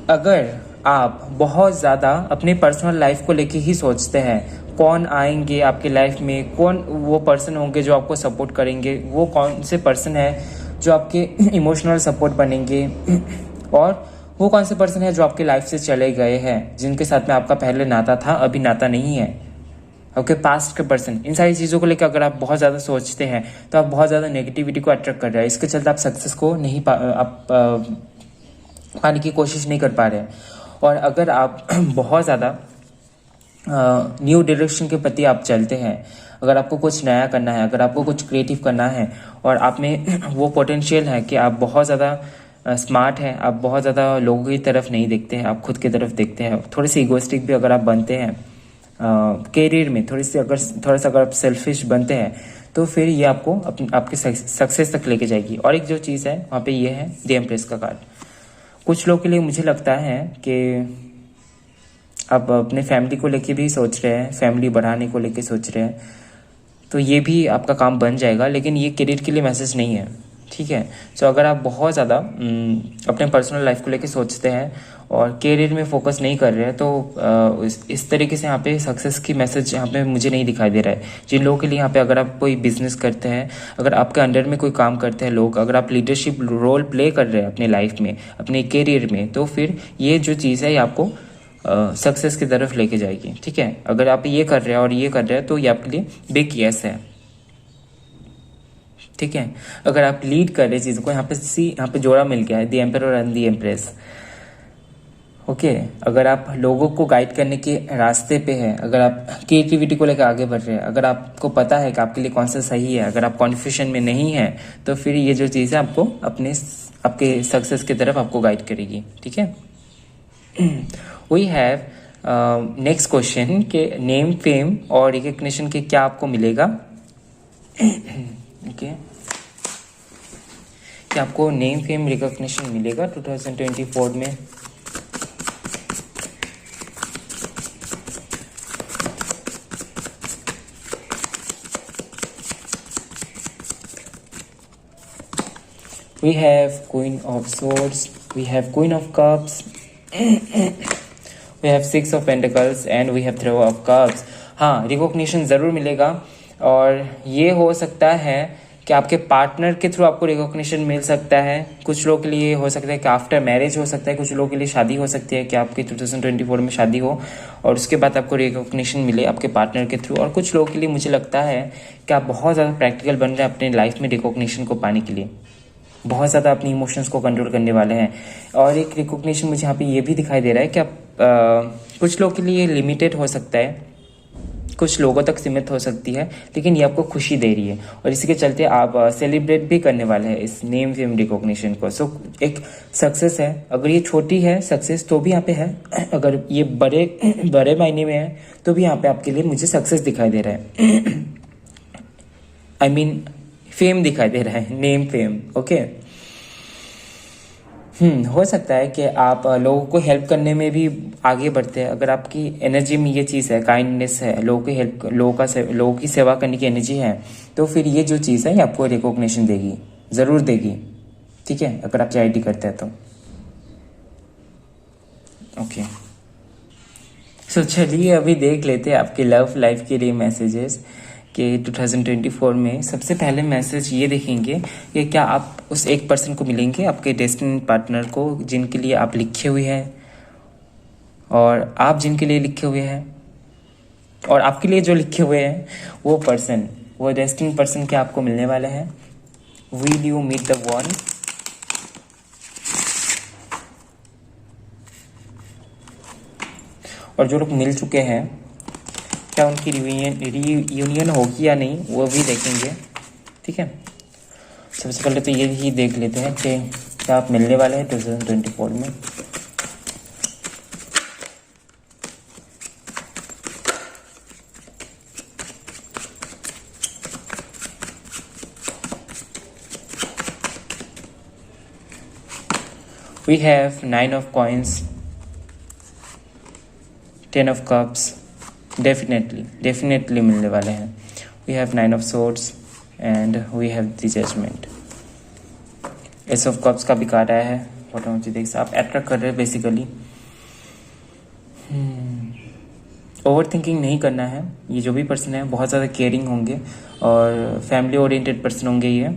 अगर आप बहुत ज़्यादा अपने पर्सनल लाइफ को लेके ही सोचते हैं, कौन आएंगे आपके लाइफ में, कौन वो पर्सन होंगे जो आपको सपोर्ट करेंगे, वो कौन से पर्सन है जो आपके इमोशनल सपोर्ट बनेंगे, और वो कौन से पर्सन है जो आपके लाइफ से चले गए हैं, जिनके साथ में आपका पहले नाता था अभी नाता नहीं है, आपके पास्ट के पर्सन। इन सारी चीज़ों को लेकर अगर आप बहुत ज़्यादा सोचते हैं तो आप बहुत ज़्यादा नेगेटिविटी को अट्रैक्ट कर रहे हैं। इसके चलते आप सक्सेस को नहीं पाने की कोशिश नहीं कर पा रहे हैं। और अगर आप बहुत ज़्यादा न्यू डायरेक्शन के प्रति आप चलते हैं, अगर आपको कुछ नया करना है, अगर आपको कुछ क्रिएटिव करना है और आप में वो पोटेंशियल है कि आप बहुत ज़्यादा स्मार्ट हैं, आप बहुत ज़्यादा लोगों की तरफ नहीं देखते हैं, आप खुद की तरफ देखते हैं, थोड़े से इगोइस्टिक भी अगर आप बनते हैं कैरियर में, थोड़ा सा अगर आप सेल्फिश बनते हैं तो फिर ये आपको आपके सक्सेस तक लेके जाएगी। और एक जो चीज़ है वहाँ पे ये है द एम्प्रेस का कार्ड। कुछ लोगों के लिए मुझे लगता है कि आप अपने फैमिली को लेके भी सोच रहे हैं, फैमिली बढ़ाने को लेके सोच रहे हैं, तो ये भी आपका काम बन जाएगा, लेकिन ये करियर के लिए मैसेज नहीं है। ठीक है, सो अगर आप बहुत ज़्यादा अपने पर्सनल लाइफ को लेके सोचते हैं और करियर में फोकस नहीं कर रहे हैं तो इस तरीके से यहाँ पे सक्सेस की मैसेज यहाँ पे मुझे नहीं दिखाई दे रहा है। जिन लोगों के लिए यहाँ पे अगर आप कोई बिजनेस करते हैं, अगर आपके अंडर में कोई काम करते हैं लोग, अगर आप लीडरशिप रोल प्ले कर रहे हैं अपने लाइफ में, अपने करियर में, तो फिर ये जो चीज़ है ये आपको सक्सेस की तरफ लेके जाएगी। ठीक है, अगर आप ये कर रहे हैं और ये कर रहे हैं तो ये आपके लिए बिग यस है। ठीक है, अगर आप लीड कर रहे चीज़ों को, यहाँ पे जोड़ा मिल गया है the emperor and the empress. Okay, अगर आप लोगों को गाइड करने के रास्ते पे हैं, अगर आप क्रिएटिविटी को लेकर आगे बढ़ रहे हैं, अगर आपको पता है कि आपके लिए कौन सा सही है, अगर आप कॉन्फ्यूजन में नहीं है, तो फिर ये जो चीज़ है आपको आपके सक्सेस की तरफ आपको गाइड करेगी। ठीक है, वी हैव नेक्स्ट क्वेश्चन के नेम, फेम और रिकग्निशन के क्या आपको मिलेगा। ओके, क्या आपको नेम, फेम, रिकग्निशन मिलेगा 2024 में? We have Queen of Swords, we have Queen of Cups, we have Six of Pentacles and we have Three of Cups। हाँ, रिकॉग्निशन ज़रूर मिलेगा और ये हो सकता है कि आपके पार्टनर के थ्रू आपको रिकॉग्निशन मिल सकता है। कुछ लोगों के लिए हो सकता है कि आफ्टर मैरिज हो सकता है, कुछ लोगों के लिए शादी हो सकती है कि आपकी 2024 में शादी हो और उसके बाद आपको रिकॉग्निशन मिले आपके पार्टनर के थ्रू। और कुछ लोगों के लिए मुझे लगता है कि आप बहुत ज़्यादा प्रैक्टिकल बन रहे हैं अपने लाइफ में रिकॉग्निशन को पाने के लिए, बहुत ज़्यादा अपनी इमोशंस को कंट्रोल करने वाले हैं। और एक रिकॉग्निशन मुझे यहाँ पे ये भी दिखाई दे रहा है कि आप कुछ लोगों के लिए लिमिटेड हो सकता है कुछ लोगों तक सीमित हो सकती है, लेकिन ये आपको खुशी दे रही है और इसी के चलते आप सेलिब्रेट भी करने वाले हैं इस नेम फेम रिकॉग्निशन को। सो एक सक्सेस है, अगर ये छोटी है सक्सेस तो भी यहाँ पे है, अगर ये बड़े बड़े मायने में है तो भी यहाँ पे आपके लिए मुझे सक्सेस दिखाई दे रहा है। आई मीन फेम दिखाई दे रहा है, नेम फेम। ओके, हो सकता है कि आप लोगों को हेल्प करने में भी आगे बढ़ते हैं। अगर आपकी एनर्जी में ये चीज़ है, काइंडनेस है, लोगों की हेल्प, लोगों की सेवा करने की एनर्जी है, तो फिर ये जो चीज़ है ये आपको रिकॉग्निशन देगी, ज़रूर देगी। ठीक है, अगर आप चैरिटी करते हैं तो। ओके, सो चलिए अभी देख लेते हैं आपके लव लाइफ के लिए मैसेजेस कि 2024 में सबसे पहले मैसेज ये देखेंगे कि क्या आप उस एक पर्सन को मिलेंगे, आपके डेस्टिनी पार्टनर को, जिनके लिए आप लिखे हुए हैं और आप जिनके लिए लिखे हुए हैं और आपके लिए जो लिखे हुए हैं वो पर्सन, वो डेस्टिनी पर्सन क्या आपको मिलने वाले हैं। Will you meet the one. और जो लोग मिल चुके हैं क्या उनकी रीयूनियन होगी या नहीं, वो भी देखेंगे। ठीक है, सबसे पहले तो ये ही देख लेते हैं कि क्या आप मिलने वाले हैं 2024 में। We have 9 of coins, 10 of cups, definitely मिलने वाले हैं। We have 9 of swords and we have the judgement. Ace of cups का भी कार्ड आया है। बॉटम से देख आप अट्रैक्ट कर रहे हैं बेसिकली। ओवर थिंकिंग नहीं करना है। ये जो भी पर्सन है बहुत ज़्यादा केयरिंग होंगे और फैमिली ओरिएंटेड पर्सन होंगे ये।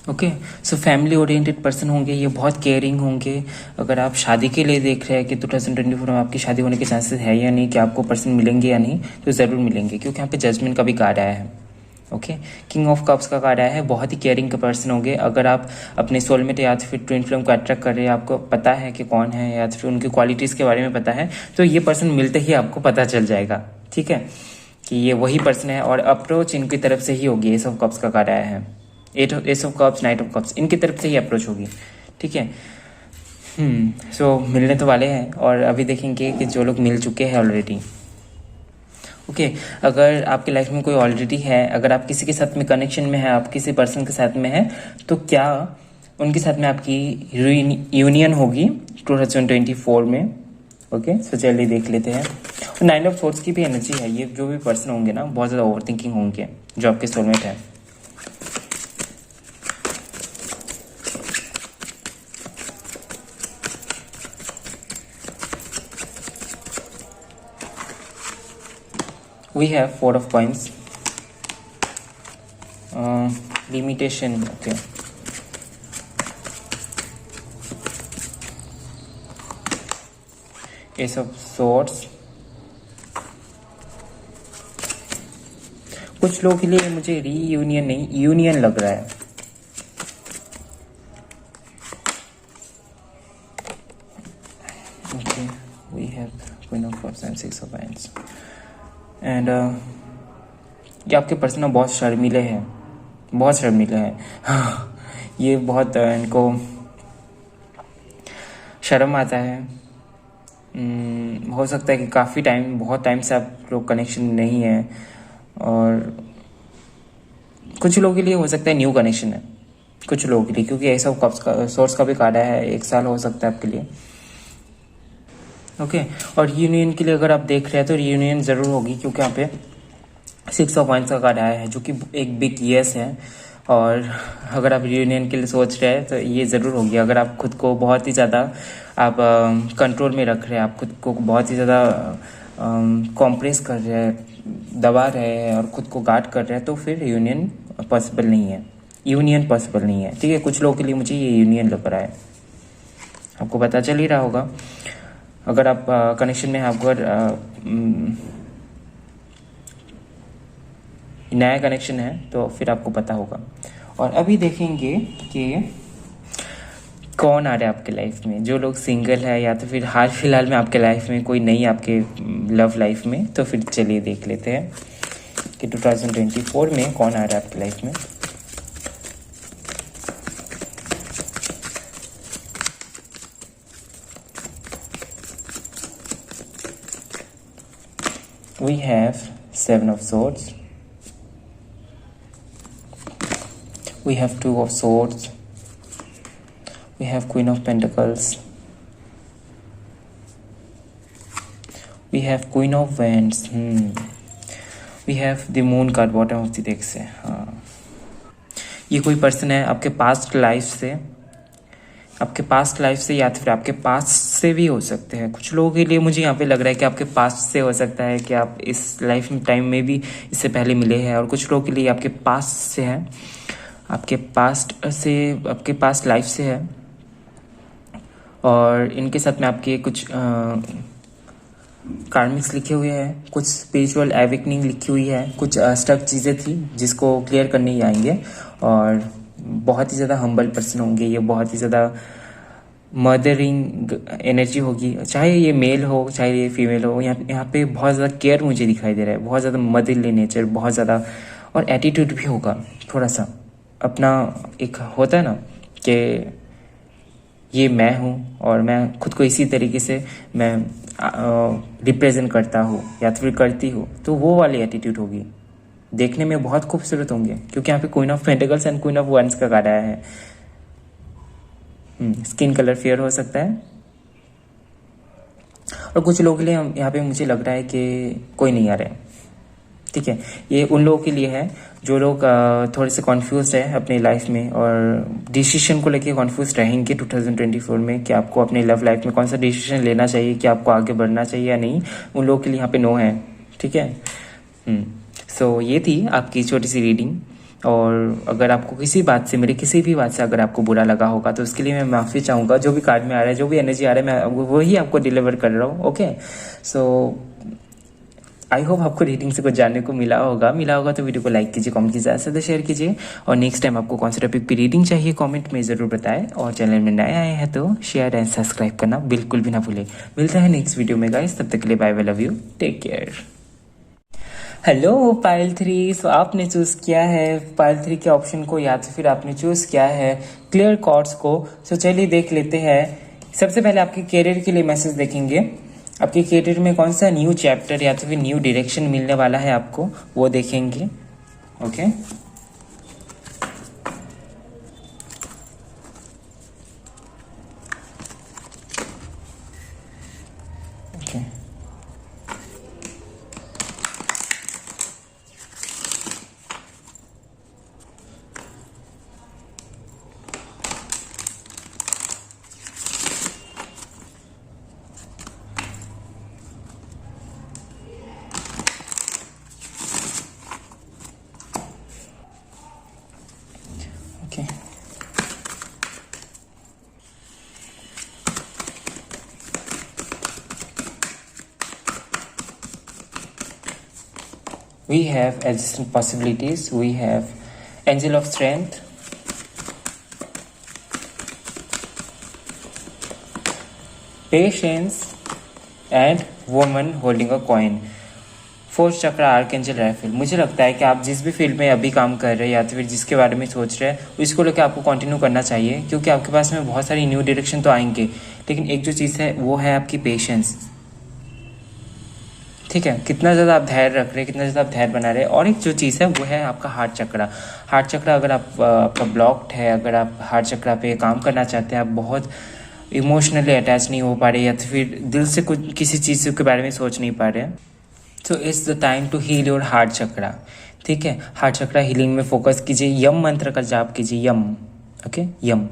Okay, so family oriented person होंगे ये, बहुत केयरिंग होंगे। अगर आप शादी के लिए देख रहे हैं कि 2024 में आपकी शादी होने के चांसेस है या नहीं, कि आपको पर्सन मिलेंगे या नहीं, तो ज़रूर मिलेंगे, क्योंकि यहाँ पे जजमेंट का भी कार्ड आया है। ओके, किंग ऑफ कप्स का कार्ड आया है। बहुत ही केयरिंग के पर्सन होंगे। अगर आप अपने सोलमेट या तो फिर ट्विन फ्लेम को अट्रैक्ट कर रहे हैं, आपको पता है कि कौन है या फिर उनकी क्वालिटीज़ के बारे में पता है, तो ये पर्सन मिलते ही आपको पता चल जाएगा। ठीक है, कि ये वही पर्सन है और अप्रोच इनकी तरफ से ही होगी। एस ऑफ कप्स का कार्ड आया है। S of cups, night of cups, इनकी तरफ से ही अप्रोच होगी। ठीक है, सो मिलने तो वाले हैं और अभी देखेंगे कि जो लोग मिल चुके हैं ऑलरेडी। ओके, अगर आपकी लाइफ में कोई ऑलरेडी है, अगर आप किसी के साथ में कनेक्शन में है, आप किसी पर्सन के साथ में है, तो क्या उनके साथ में आपकी यूनियन होगी 2024 में। ओके, सो चलिए देख लेते हैं। 9 ऑफ सोर्ड्स की भी एनर्जी है। ये जो भी पर्सन होंगे ना बहुत ज़्यादा ओवर थिंकिंग होंगे, जो आपके सोलमेट है। We have 4 of coins. Limitation. Okay. Ace of swords. कुछ लोगों के लिए मुझे रीयूनियन नहीं, यूनियन लग रहा है। Okay, we have Queen of Cups and 6 of Wands. And ये आपके पर्सन बहुत शर्मीले हैं, बहुत शर्मीले हैं। ये बहुत इनको शर्म आता है। हो सकता है कि काफ़ी टाइम, बहुत टाइम से आप लोग कनेक्शन नहीं है, और कुछ लोगों के लिए हो सकता है न्यू कनेक्शन है, कुछ लोगों के लिए, क्योंकि ऐसा कप्स का सोर्स का भी कार्ड है। 1 साल हो सकता है आपके लिए। ओके, और यूनियन के लिए अगर आप देख रहे हैं तो यूनियन ज़रूर होगी, क्योंकि यहाँ पे 6 ऑफ वाइंस का कार्ड आया है, जो कि एक बिग येस है। और अगर आप यूनियन के लिए सोच रहे हैं तो ये ज़रूर होगी। अगर आप खुद को बहुत ही ज़्यादा आप कंट्रोल में रख रहे हैं, आप खुद को बहुत ही ज़्यादा कॉम्प्रेस कर रहे हैं, दबा रहे हैं और खुद को गार्ड कर रहे हैं, तो फिर यूनियन पॉसिबल नहीं है। यूनियन पॉसिबल नहीं है। ठीक है, कुछ लोगों के लिए मुझे ये यूनियन लग रहा है, आपको पता चल ही रहा होगा। अगर आप कनेक्शन में हैं, आपको नया कनेक्शन है तो फिर आपको पता होगा। और अभी देखेंगे कि कौन आ रहा है आपके लाइफ में? जो लोग सिंगल है या तो फिर हाल फिलहाल में आपके लाइफ में कोई नहीं आपके लव लाइफ में, तो फिर चलिए देख लेते हैं कि 2024 में कौन आ रहा है आपकी लाइफ में। We have 7 of Swords. We have 2 of Swords. We have Queen of Pentacles. We have Queen of Wands. We have the Moon card bottom of the deck से। हाँ, ये कोई पर्सन है आपके पास्ट लाइफ से, या तो फिर आपके पास्ट से भी हो सकते हैं। कुछ लोगों के लिए मुझे यहाँ पे लग रहा है कि आपके पास्ट से हो सकता है कि आप इस लाइफ टाइम में भी इससे पहले मिले हैं, और कुछ लोगों के लिए आपके पास्ट से है, आपके पास्ट लाइफ से है, और इनके साथ में आपके कुछ कार्मिक्स लिखे हुए हैं, कुछ स्पिरिचुअल एवेकनिंग लिखी हुई है, कुछ स्टक चीज़ें थी जिसको क्लियर करने ही आएंगे, और बहुत ही ज़्यादा हम्बल पर्सन होंगे ये, बहुत ही ज़्यादा मदरिंग एनर्जी होगी, चाहे ये मेल हो चाहे ये फीमेल हो। यहाँ पे बहुत ज़्यादा केयर मुझे दिखाई दे रहा है, बहुत ज़्यादा मदरली नेचर, बहुत ज़्यादा, और एटीट्यूड भी होगा थोड़ा सा अपना, एक होता है ना कि ये मैं हूँ और मैं खुद को इसी तरीके से मैं रिप्रेजेंट करता हूँ या तो फिर करती हूँ, तो वो वाली एटीट्यूड होगी। देखने में बहुत खूबसूरत होंगे क्योंकि यहाँ पे queen of pentacles and queen of wands का कार्ड आया है। स्किन कलर फेयर हो सकता है, और कुछ लोगों के लिए यहाँ पे मुझे लग रहा है कि कोई नहीं आ रहा है। ठीक है, ये उन लोगों के लिए है जो लोग थोड़े से कॉन्फ्यूज है अपनी लाइफ में और डिसीजन को लेके कॉन्फ्यूज रहेंगे 2024 में कि आपको अपनी लव लाइफ में कौन सा डिसीजन लेना चाहिए, कि आपको आगे बढ़ना चाहिए या नहीं। उन लोगों के लिए यहाँ पे नो है। ठीक है, सो ये थी आपकी छोटी सी रीडिंग, और अगर आपको किसी बात से, मेरी किसी भी बात से अगर आपको बुरा लगा होगा तो उसके लिए मैं माफ़ी चाहूँगा। जो भी कार्ड में आ रहा है, जो भी एनर्जी आ रहा है, मैं वही आपको डिलीवर कर रहा हूँ। ओके, सो आई होप आपको रीडिंग से कुछ जानने को मिला होगा तो वीडियो को लाइक कीजिए, कमेंट कीजिए, ज़्यादा से शेयर कीजिए, और नेक्स्ट टाइम आपको कौन सा टॉपिक की रीडिंग चाहिए कमेंट में ज़रूर बताएं, और चैनल में नए आए हैं तो शेयर एंड सब्सक्राइब करना बिल्कुल भी ना भूलें। मिलता है नेक्स्ट वीडियो में गाइस, तब तक के लिए bye bye, love you, take care. Hello Payal 3, so आपने चूज़ किया है पायल 3 के ऑप्शन को, या तो फिर आपने चूज़ किया है क्लियर कॉर्ड्स को। सो चलिए देख लेते हैं। सबसे पहले आपके कैरियर के लिए मैसेज देखेंगे, आपके कैरियर में कौन सा न्यू चैप्टर या तो फिर न्यू डायरेक्शन मिलने वाला है आपको, वो देखेंगे। Okay, okay, okay, we have adjacent possibilities. We have angel of strength, patience, and woman holding a coin. Fourth चक्र आर्कएंजल राइफल। मुझे लगता है कि आप जिस भी फील्ड में अभी काम कर रहे हैं या तो फिर जिसके बारे में सोच रहे हैं, इसको लेकर आपको कंटिन्यू करना चाहिए, क्योंकि आपके पास में बहुत सारी न्यू डायरेक्शन तो आएंगे, लेकिन एक जो चीज़ है वो है आपकी पेशेंस। ठीक है, कितना ज़्यादा आप धैर्य रख रहे हैं, कितना ज़्यादा आप धैर्य बना रहे हैं। और एक जो चीज़ है वो है आपका हार्ट चक्रा। हार्ट चक्रा अगर आपका ब्लॉक्ड है, अगर आप हार्ट चक्रा पे काम करना चाहते हैं, आप बहुत इमोशनली अटैच नहीं हो पा रहे, या तो फिर दिल से कुछ किसी चीज़ के बारे में सोच नहीं पा रहे, तो it's the time to heal your heart chakra. ठीक है, हार्ट चक्रा हीलिंग में फोकस कीजिए, यम मंत्र का जाप कीजिए, यम। ओके, यम।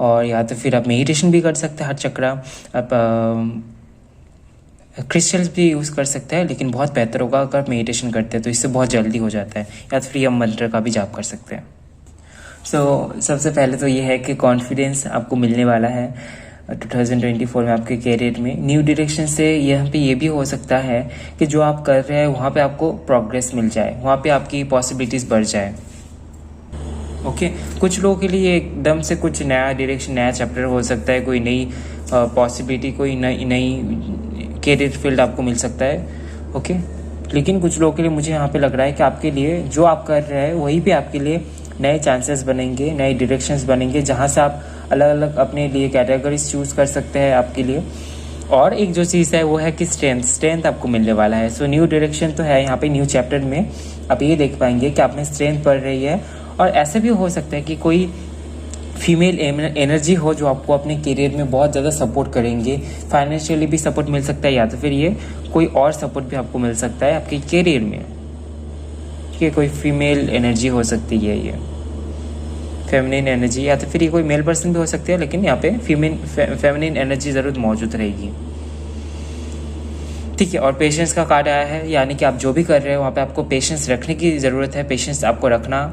और या तो फिर आप मेडिटेशन भी कर सकते हैं हार्ट चक्रा, आप क्रिस्टल्स भी यूज़ कर सकते हैं, लेकिन बहुत बेहतर होगा अगर आप मेडिटेशन करते हैं तो इससे बहुत जल्दी हो जाता है, या तो फिर यम मंत्र का भी जाप कर सकते हैं। सो सबसे पहले तो ये है कि कॉन्फिडेंस आपको मिलने वाला है 2024 में आपके कैरियर में। न्यू डायरेक्शन से यहाँ पे ये भी हो सकता है कि जो आप कर रहे हैं वहाँ पे आपको प्रोग्रेस मिल जाए, वहाँ पे आपकी पॉसिबिलिटीज़ बढ़ जाए। ओके, कुछ लोगों के लिए एकदम से कुछ नया डायरेक्शन, नया चैप्टर हो सकता है, कोई नई पॉसिबिलिटी, कोई नई कैरियर फील्ड आपको मिल सकता है। ओके, लेकिन कुछ लोगों के लिए मुझे यहाँ पे लग रहा है कि आपके लिए जो आप कर रहे हैं वहीं पे आपके लिए नए चांसेस बनेंगे, नए डायरेक्शंस बनेंगे, जहाँ से आप अलग अलग अपने लिए कैटेगरीज चूज़ कर सकते हैं आपके लिए। और एक जो चीज़ है वो है कि स्ट्रेंथ आपको मिलने वाला है। सो न्यू डायरेक्शन तो है यहाँ पे, न्यू चैप्टर में आप ये देख पाएंगे कि आप में स्ट्रेंथ बढ़ रही है। और ऐसे भी हो सकता है कि कोई फीमेल एनर्जी हो जो आपको अपने करियर में बहुत ज़्यादा सपोर्ट करेंगे, फाइनेंशियली भी सपोर्ट मिल सकता है, या तो फिर ये कोई और सपोर्ट भी आपको मिल सकता है आपके करियर में। ठीक है, कोई फीमेल एनर्जी हो सकती है, ये फेमिनिन एनर्जी, या तो फिर ये कोई मेल पर्सन भी हो सकती है, लेकिन यहाँ पे फेमिनिन एनर्जी ज़रूर मौजूद रहेगी। ठीक है, और पेशेंस का कार्ड आया है, यानी कि आप जो भी कर रहे हो वहाँ पे आपको पेशेंस रखने की ज़रूरत है, पेशेंस आपको रखना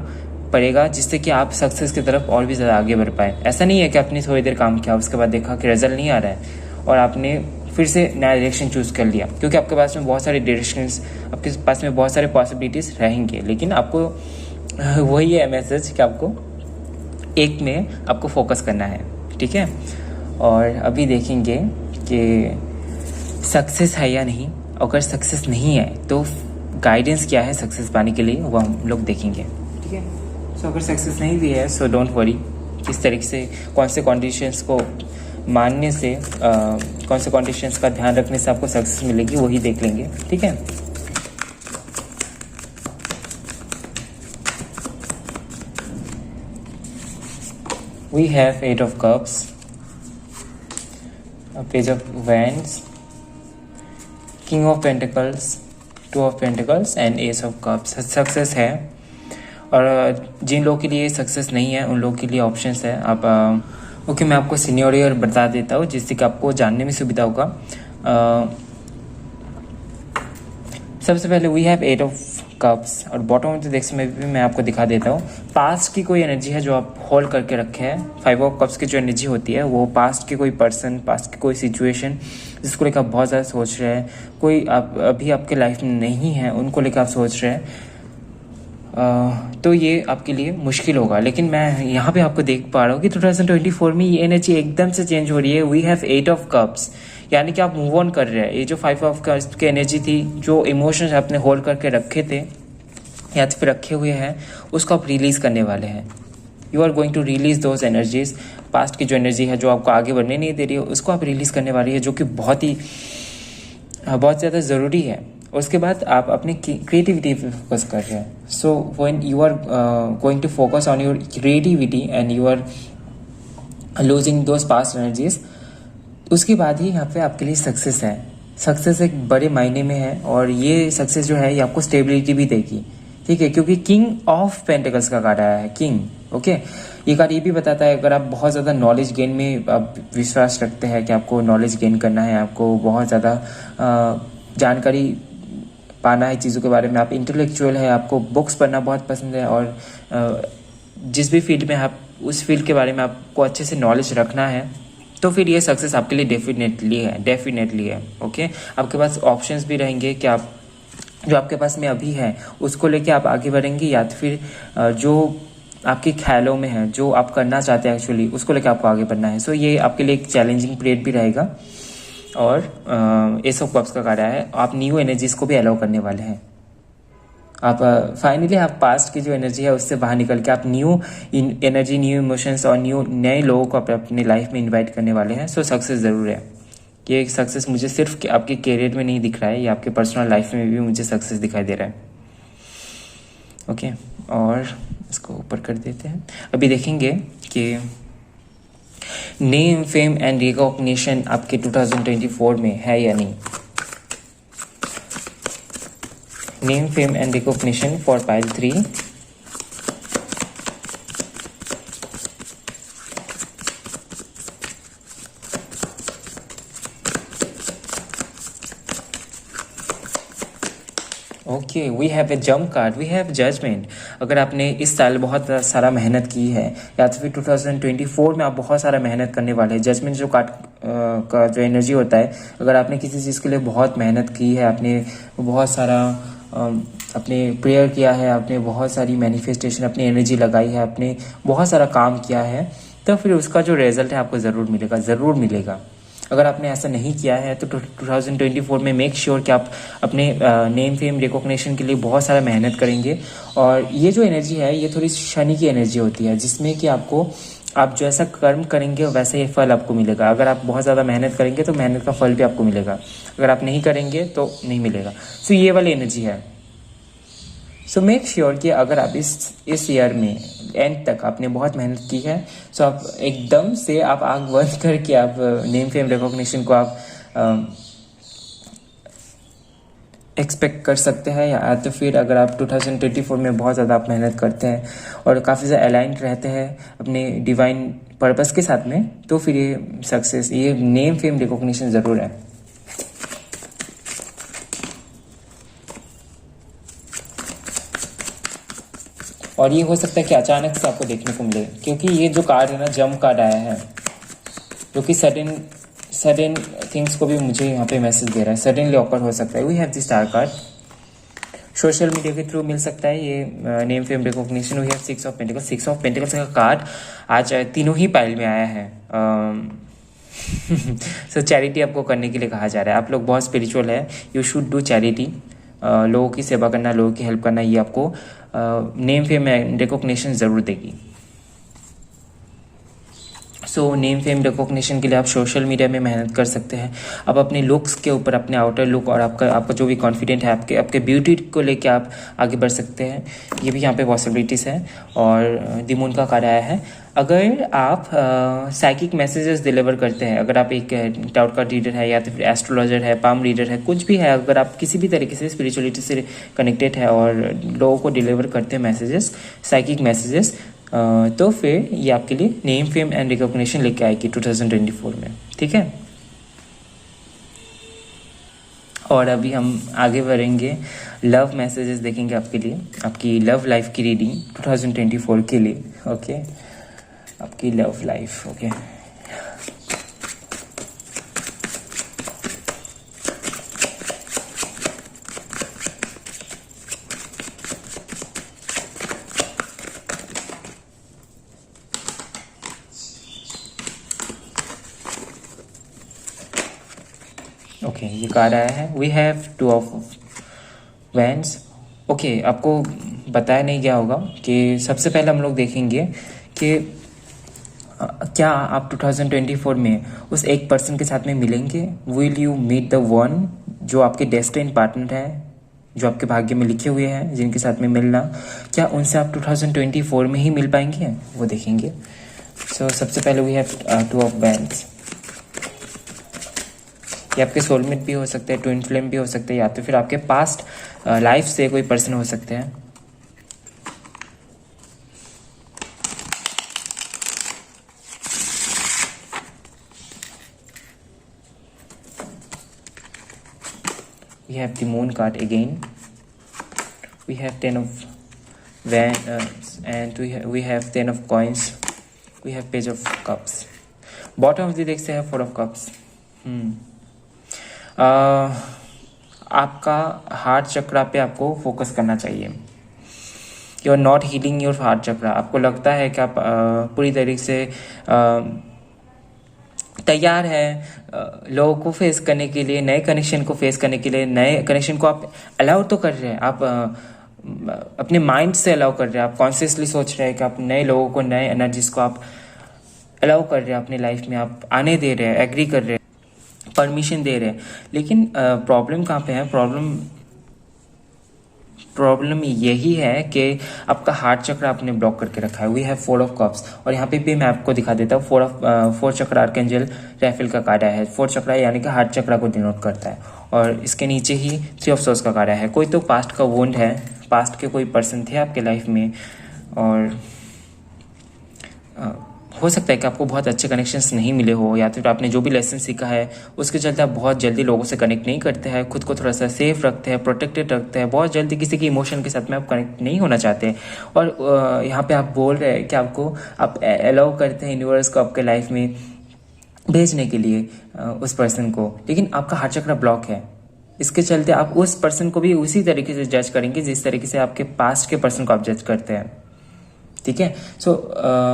पड़ेगा, जिससे कि आप सक्सेस की तरफ और भी ज़्यादा आगे बढ़ पाए। ऐसा नहीं है कि आपने थोड़ी देर काम किया, उसके बाद देखा कि रिजल्ट नहीं आ रहा है और आपने फिर से नया डायरेक्शन चूज़ कर लिया, क्योंकि आपके पास में बहुत सारे डायरेक्शंस, आपके पास में बहुत सारे पॉसिबिलिटीज़ रहेंगे, लेकिन आपको वही है मैसेज कि आपको एक में आपको फोकस करना है। ठीक है, और अभी देखेंगे कि सक्सेस है या नहीं। अगर सक्सेस नहीं है तो गाइडेंस क्या है सक्सेस पाने के लिए, वो हम लोग देखेंगे। ठीक है, सो अगर सक्सेस नहीं भी है सो डोंट वरी, किस तरीके से, कौन से कंडीशंस को मानने से, कौन से कंडीशंस का ध्यान रखने से आपको सक्सेस मिलेगी, वही देख लेंगे। ठीक है, we have 8 of cups, a page of wands, king of pentacles, 2 of pentacles and ace of cups। Success है, और जिन लोगों के लिए सक्सेस नहीं है उन लोगों के लिए ऑप्शंस है। आप ओके, मैं आपको सीनियर बता देता हूँ जिससे कि आपको जानने में सुविधा होगा। सबसे पहले वी हैव 8 ऑफ कप्स, और बॉटम ऑफ द डेक में भी मैं आपको दिखा देता हूँ। पास्ट की कोई एनर्जी है जो आप होल्ड करके रखे हैं। 5 ऑफ कप्स की जो एनर्जी होती है वो पास्ट के कोई पर्सन, पास्ट की कोई सिचुएशन जिसको लेकर आप बहुत ज़्यादा सोच रहे हैं, कोई आप अभी आपके लाइफ में नहीं है उनको लेकर आप सोच रहे हैं, तो ये आपके लिए मुश्किल होगा। लेकिन मैं यहाँ पे आपको देख पा रहा हूँ कि 2024 में ये एनर्जी एकदम से चेंज हो रही है। वी हैव 8 ऑफ कप्स, यानी कि आप मूव ऑन कर रहे हैं। ये जो 5 ऑफ कप्स की एनर्जी थी, जो इमोशंस आपने होल्ड करके रखे थे या तो फिर रखे हुए हैं, उसको आप रिलीज़ करने वाले हैं। You are going to release those energies. Past की जो एनर्जी है जो आपको आगे बढ़ने नहीं दे रही है, उसको आप रिलीज़ करने वाली है, जो कि बहुत ज़्यादा ज़रूरी है। उसके बाद आप अपनी क्रिएटिविटी पे फोकस कर रहे हैं। So when you are going to focus on your creativity and you are losing those past energies, उसके बाद ही यहाँ पे आपके लिए सक्सेस है। सक्सेस एक बड़े मायने में है, और ये सक्सेस जो है ये आपको स्टेबिलिटी भी देगी। ठीक है, क्योंकि किंग ऑफ पेंटिकल्स का कार्ड आया है, किंग। ओके, ये कार्ड ये भी बताता है अगर आप बहुत ज़्यादा नॉलेज गेन में आप विश्वास रखते हैं कि आपको नॉलेज गेन करना है, आपको बहुत ज़्यादा जानकारी पाना है चीज़ों के बारे में, आप इंटेलेक्चुअल है, आपको बुक्स पढ़ना बहुत पसंद है, और जिस भी फील्ड में आप उस फील्ड के बारे में आपको अच्छे से नॉलेज रखना है, तो फिर ये सक्सेस आपके लिए डेफिनेटली है। ओके, आपके पास ऑप्शंस भी रहेंगे कि आप जो आपके पास में अभी है उसको लेके आप आगे बढ़ेंगे, या तो फिर जो आपके ख्यालों में है, जो आप करना चाहते हैं एक्चुअली, उसको लेके आपको आगे बढ़ना है। सो ये आपके लिए एक चैलेंजिंग पीरियड भी रहेगा। और एस ऑफ कप्स का कार्ड है, आप न्यू एनर्जीज को भी अलाउ करने वाले हैं। आप फाइनली आप पास्ट की जो एनर्जी है उससे बाहर निकल के आप न्यू एनर्जी, न्यू इमोशंस और नए लोगों को अपनी लाइफ में इनवाइट करने वाले हैं। सो सक्सेस ज़रूर है। ये सक्सेस मुझे सिर्फ आपके कैरियर में नहीं दिख रहा है, ये आपके पर्सनल लाइफ में भी मुझे सक्सेस दिखाई दे रहा है। ओके, और इसको ऊपर कर देते हैं। अभी देखेंगे कि नेम, फेम एंड रिकॉग्निशन आपके 2024 में है या नहीं। Name, fame and recognition for pile 3। Okay, we have a jump card, we have judgement. अगर आपने इस साल बहुत सारा मेहनत की है, या तो फिर 2024 में आप बहुत सारा मेहनत करने वाले हैं, जजमेंट जो कार्ड का जो एनर्जी होता है, अगर आपने किसी चीज़ के लिए बहुत मेहनत की है, आपने बहुत सारा आपने प्रेयर किया है, आपने बहुत सारी मैनिफेस्टेशन, अपनी एनर्जी लगाई है, आपने बहुत सारा काम किया है, तो फिर उसका जो रिजल्ट है आपको ज़रूर मिलेगा, ज़रूर मिलेगा। अगर आपने ऐसा नहीं किया है तो 2024 में मेक श्योर कि आप अपने नेम फेम रिकॉग्निशन के लिए बहुत सारा मेहनत करेंगे। और ये जो एनर्जी है ये थोड़ी शनि की एनर्जी होती है, जिसमें कि आपको, आप जैसा कर्म करेंगे वैसा ही फल आपको मिलेगा। अगर आप बहुत ज़्यादा मेहनत करेंगे तो मेहनत का फल भी आपको मिलेगा, अगर आप नहीं करेंगे तो नहीं मिलेगा। सो ये वाली एनर्जी है। सो मेक श्योर कि अगर आप इस ईयर में एंड तक आपने बहुत मेहनत की है, सो आप एकदम से आप आग बंद करके आप नेम फेम रिकॉग्निशन को आप एक्सपेक्ट कर सकते हैं। या तो फिर अगर आप 2024 में बहुत ज़्यादा आप मेहनत करते हैं और काफ़ी ज़्यादा अलाइंड रहते हैं अपने डिवाइन पर्पस के साथ में, तो फिर ये सक्सेस, ये नेम फेम रिकॉग्निशन ज़रूर है। और ये हो सकता है कि अचानक से आपको देखने को मिले, क्योंकि ये जो कार्ड है ना, जम कार्ड आया है, जो कि सडन थिंग्स को भी मुझे यहाँ पे मैसेज दे रहा है, सडनली ऑकर हो सकता है। We have the star card, social media के थ्रू मिल सकता है ये name fame recognition. We have 6 of pentacles, 6 of pentacles का कार्ड आज तीनों ही पाइल में आया है। सो चैरिटी आपको करने के लिए कहा जा रहा है, आप लोग बहुत स्पिरिचुअल है, यू शुड डू चैरिटी। लोगों की सेवा करना, लोगों की हेल्प करना, ये आपको नेम फेम रिकॉग्निशन ज़रूर देगी। सो नेम फेम रिकॉग्निशन के लिए आप सोशल मीडिया में मेहनत कर सकते हैं। आप अपने लुक्स के ऊपर, अपने आउटर लुक और आपका जो भी कॉन्फिडेंट है, आपके ब्यूटी को लेके आप आगे बढ़ सकते हैं, ये भी यहाँ पे पॉसिबिलिटीज़ है। और द मून का कार्ड आया है। अगर आप साइकिक मैसेजेस डिलीवर करते हैं, अगर आप एक टाउट कार्ड रीडर है या तो फिर एस्ट्रोलॉजर है, पाम रीडर है, कुछ भी है, अगर आप किसी भी तरीके से स्पिरिचुअलिटी से कनेक्टेड है और लोगों को डिलीवर करते हैं मैसेजेस, साइकिक मैसेजेस, तो फिर ये आपके लिए नेम फेम एंड रिकॉग्निशन लेके आएगी 2024 में, ठीक है। और अभी हम आगे बढ़ेंगे, लव मैसेजेस देखेंगे आपके लिए, आपकी लव लाइफ की रीडिंग 2024 के लिए। ओके, आपकी लव लाइफ। ओके, ओके, ये कार्ड आया है। We have 2 of wands. Okay, आपको बताया नहीं गया होगा कि सबसे पहले हम लोग देखेंगे कि क्या आप 2024 में उस एक पर्सन के साथ में मिलेंगे। Will you meet the one, जो आपके डेस्टिनी पार्टनर है, जो आपके भाग्य में लिखे हुए हैं, जिनके साथ में मिलना, क्या उनसे आप 2024 में ही मिल पाएंगे, वो देखेंगे। सो सबसे पहले वी हैव 2 ऑफ वैंड्स। ये आपके सोलमेट भी हो सकते हैं, ट्विन फ्लेम भी हो सकते हैं, या तो फिर आपके पास्ट लाइफ से कोई पर्सन हो सकते हैं। We have the moon card again. We have 10 of wands and we have 10 of coins. We have page of cups. Bottom of the deck से है 4 of cups. आपका हार्ट चक्रा पे आपको फोकस करना चाहिए। You are not healing your heart chakra. आपको लगता है कि आप पूरी तरीके से तैयार है लोगों को फेस करने के लिए, नए कनेक्शन को फेस करने के लिए। नए कनेक्शन को आप अलाउ तो कर रहे हैं, आप अपने माइंड से अलाउ कर रहे हैं, आप कॉन्शियसली सोच रहे हैं कि आप नए लोगों को, नए एनर्जीज को आप अलाउ कर रहे हैं अपनी लाइफ में, आप आने दे रहे हैं, एग्री कर रहे हैं, परमिशन दे रहे हैं। लेकिन प्रॉब्लम कहाँ पे है? प्रॉब्लम यही है कि आपका हार्ट चक्र आपने ब्लॉक करके रखा है। वी हैव 4 ऑफ कप्स, और यहाँ पे भी मैं आपको दिखा देता हूँ। 4 चक्र आर्कएंजल रैफेल का कार्ड है। 4 चक्र यानी कि हार्ट चक्र को डिनोट करता है, और इसके नीचे ही 3 ऑफ सोर्स का कार्ड है। कोई तो पास्ट का वुंड है, पास्ट के कोई पर्सन थे आपके लाइफ में, और हो सकता है कि आपको बहुत अच्छे कनेक्शंस नहीं मिले हो, या फिर आपने जो भी लेसन सीखा है उसके चलते आप बहुत जल्दी लोगों से कनेक्ट नहीं करते हैं, खुद को थोड़ा सा सेफ रखते हैं, प्रोटेक्टेड रखते हैं, बहुत जल्दी किसी की इमोशन के साथ में आप कनेक्ट नहीं होना चाहते। और यहाँ पे आप बोल रहे हैं कि आप अलाउ करते हैं यूनिवर्स को आपके लाइफ में भेजने के लिए उस पर्सन को, लेकिन आपका हार्ट चक्र ब्लॉक है। इसके चलते आप उस पर्सन को भी उसी तरीके से जज करेंगे जिस तरीके से आपके पास्ट के पर्सन को आप जज करते हैं। ठीक है, सो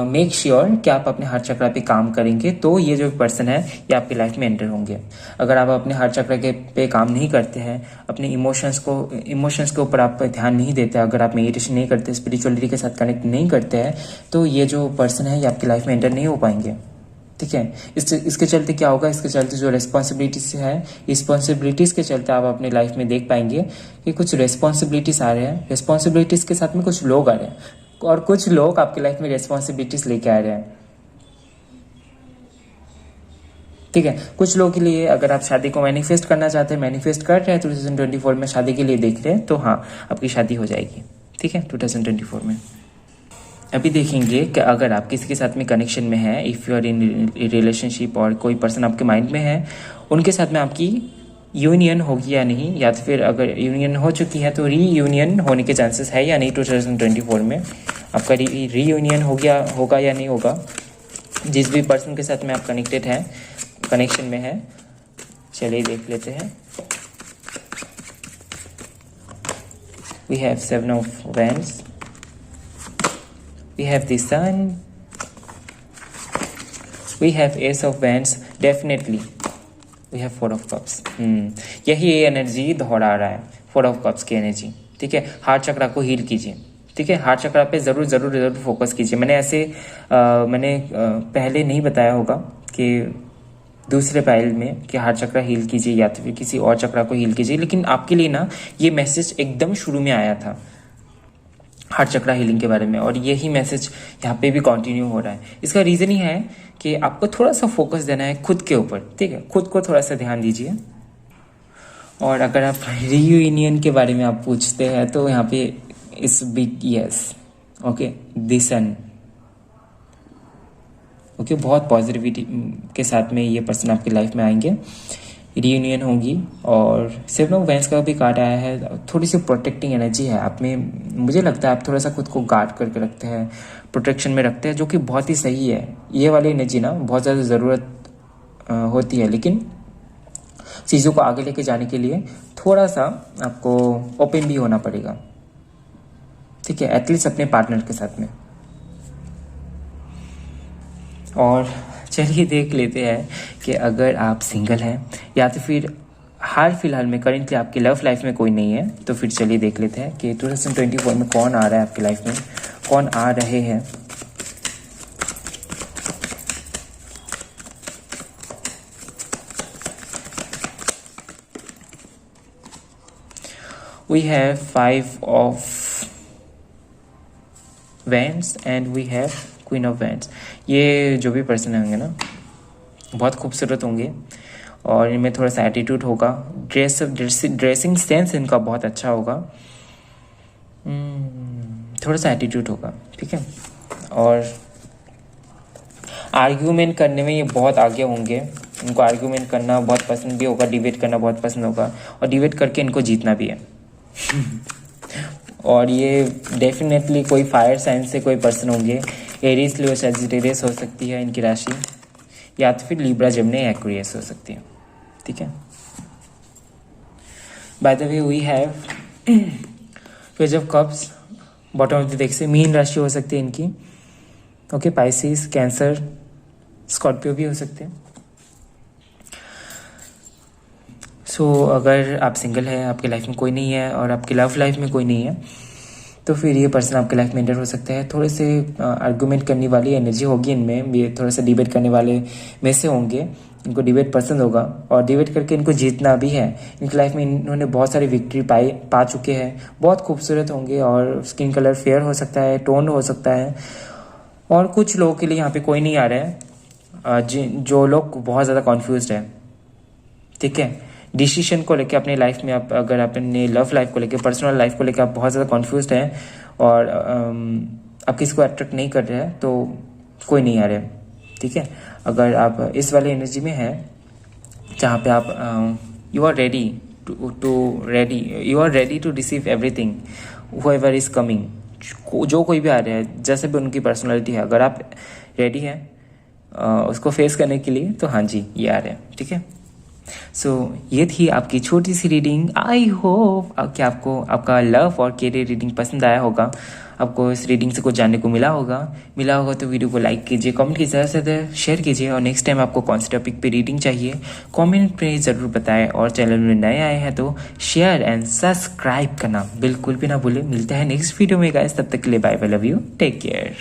मेक श्योर कि आप अपने हार्ट चक्र पे काम करेंगे तो ये जो पर्सन है ये आपकी लाइफ में एंटर होंगे। अगर आप अपने हार्ट चक्र के पे काम नहीं करते हैं, अपने इमोशंस के ऊपर आप ध्यान नहीं देते, अगर आप मेडिटेशन नहीं करते, स्पिरिचुअलिटी के साथ कनेक्ट नहीं करते हैं, तो ये जो पर्सन है ये आपकी लाइफ में एंटर नहीं हो पाएंगे। ठीक है, इसके चलते क्या होगा, इसके चलते जो रिस्पॉन्सिबिलिटीज है, रिस्पॉन्सिबिलिटीज के चलते आप अपनी लाइफ में देख पाएंगे कि कुछ रिस्पॉन्सिबिलिटीज आ रहे हैं, रिस्पॉन्सिबिलिटीज के साथ में कुछ लोग आ रहे हैं और कुछ लोग आपकी लाइफ में रिस्पॉन्सिबिलिटीज लेके आ रहे हैं। ठीक है, कुछ लोगों के लिए अगर आप शादी को मैनिफेस्ट करना चाहते हैं, मैनिफेस्ट कर रहे हैं 2024 में शादी के लिए देख रहे हैं, तो हाँ आपकी शादी हो जाएगी। ठीक है, 2024 में। अभी देखेंगे कि अगर आप किसी के साथ में कनेक्शन में है, if you are in relationship और कोई पर्सन आपके माइंड में है, उनके साथ में आपकी यूनियन होगी या नहीं, या तो फिर अगर यूनियन हो चुकी है तो रीयूनियन होने के चांसेस है या नहीं 2024 में। आपका रीयूनियन होगा या नहीं होगा, जिस भी पर्सन के साथ में आप कनेक्टेड हैं, कनेक्शन में है। चलिए देख लेते हैं। We have 7 of wands, we have the sun, we have ace of wands, definitely we have 4 of cups। यही एनर्जी दोहरा रहा है, 4 of cups की एनर्जी। ठीक है, हार्ट चक्र को हील कीजिए। ठीक है, हार्ट चक्र पे ज़रूर फोकस कीजिए। मैंने पहले नहीं बताया होगा कि दूसरे पाइल में कि हार्ट चक्र हील कीजिए या तो फिर किसी और चक्र को हील कीजिए, लेकिन आपके लिए ना ये मैसेज एकदम शुरू में आया था हार्ट चक्र हीलिंग के बारे में, और यही मैसेज यहाँ पे भी कंटिन्यू हो रहा है। इसका रीज़न ही है कि आपको थोड़ा सा फोकस देना है खुद के ऊपर। ठीक है, खुद को थोड़ा सा ध्यान दीजिए। और अगर आप रीयूनियन के बारे में आप पूछते हैं तो यहाँ पे इस big yes, okay, the sun, okay, बहुत पॉजिटिविटी के साथ में ये पर्सन आपकी लाइफ में आएंगे, रीयूनियन होगी। और 7 ऑफ वैंड्स का भी कार्ड आया है, थोड़ी सी प्रोटेक्टिंग एनर्जी है आप में। मुझे लगता है आप थोड़ा सा खुद को गार्ड करके रखते हैं, प्रोटेक्शन में रखते हैं, जो कि बहुत ही सही है। ये वाली एनर्जी ना बहुत ज़्यादा ज़रूरत होती है, लेकिन चीज़ों को आगे लेके जाने के लिए थोड़ा सा आपको ओपन भी होना पड़ेगा। ठीक है, एटलीस्ट अपने पार्टनर के साथ में। और चलिए देख लेते हैं कि अगर आप सिंगल हैं या तो फिर हाल फिलहाल में करेंटली आपकी लव लाइफ में कोई नहीं है, तो फिर चलिए देख लेते हैं कि 2024 में कौन आ रहा है आपकी लाइफ में, कौन आ रहे हैं। We have 5 of wands and we have queen of wands. ये जो भी पर्सन होंगे ना बहुत खूबसूरत होंगे और इनमें थोड़ा सा एटीट्यूड होगा, ड्रेसिंग सेंस इनका बहुत अच्छा होगा, थोड़ा सा एटीट्यूड होगा। ठीक है, और आर्ग्यूमेंट करने में ये बहुत आगे होंगे, इनको आर्ग्यूमेंट करना बहुत पसंद भी होगा, डिबेट करना बहुत पसंद होगा, और डिबेट करके इनको जीतना भी है। और ये डेफिनेटली कोई फायर साइन से कोई पर्सन होंगे, एरीज, लियो, सैजिटेरियस हो सकती है इनकी राशि, या तो फिर लिब्रा, जेमिनी, एक्वेरियस हो सकती है। ठीक है, by the way we have page of cups, bottom of the deck से मीन राशि हो सकती है इनकी। ओके, पाइसिस, कैंसर, स्कॉर्पियो भी हो सकते हैं। सो अगर आप सिंगल है, आपकी लाइफ में कोई नहीं है और आपकी लव लाइफ में कोई नहीं है, तो फिर ये पर्सन आपके लाइफ में एंटर हो सकता है। थोड़े से आर्गूमेंट करने वाली एनर्जी होगी इनमें, ये थोड़ा सा डिबेट करने वाले में से होंगे, इनको डिबेट पसंद होगा और डिबेट करके इनको जीतना भी है। इनकी लाइफ में इन्होंने बहुत सारी विक्ट्री पा चुके हैं, बहुत खूबसूरत होंगे और स्किन कलर फेयर हो सकता है, टोन हो सकता है। और कुछ लोगों के लिए यहाँ पे कोई नहीं आ रहा है, जो लोग बहुत ज़्यादा कॉन्फ्यूज है। ठीक है, डिसीजन को लेके अपनी लाइफ में, आप अगर अपने लव लाइफ को लेके, पर्सनल लाइफ को लेके आप बहुत ज़्यादा कॉन्फ्यूज हैं और आप किसी को अट्रैक्ट नहीं कर रहे हैं, तो कोई नहीं आ रहे। ठीक है, अगर आप इस वाले एनर्जी में हैं जहाँ पे आप you are ready to receive everything whoever is coming, जो कोई भी आ रहा है, जैसे भी उनकी पर्सनैलिटी है, अगर आप रेडी हैं उसको फेस करने के लिए, तो हाँ जी ये आ रहे हैं। ठीक है, सो ये थी आपकी छोटी सी रीडिंग। आई होप कि आपको आपका लव और केरियर रीडिंग पसंद आया होगा, आपको इस रीडिंग से कुछ जानने को मिला होगा तो वीडियो को लाइक कीजिए, कमेंट कीजिए, ज़्यादा शेयर कीजिए। और नेक्स्ट टाइम आपको कौन से टॉपिक पे रीडिंग चाहिए कमेंट में ज़रूर बताएं। और चैनल में नए आए हैं तो शेयर एंड सब्सक्राइब करना बिल्कुल भी ना भूलें। मिलता है नेक्स्ट वीडियो में गाइस, तब तक के लिए bye bye, love you, take care.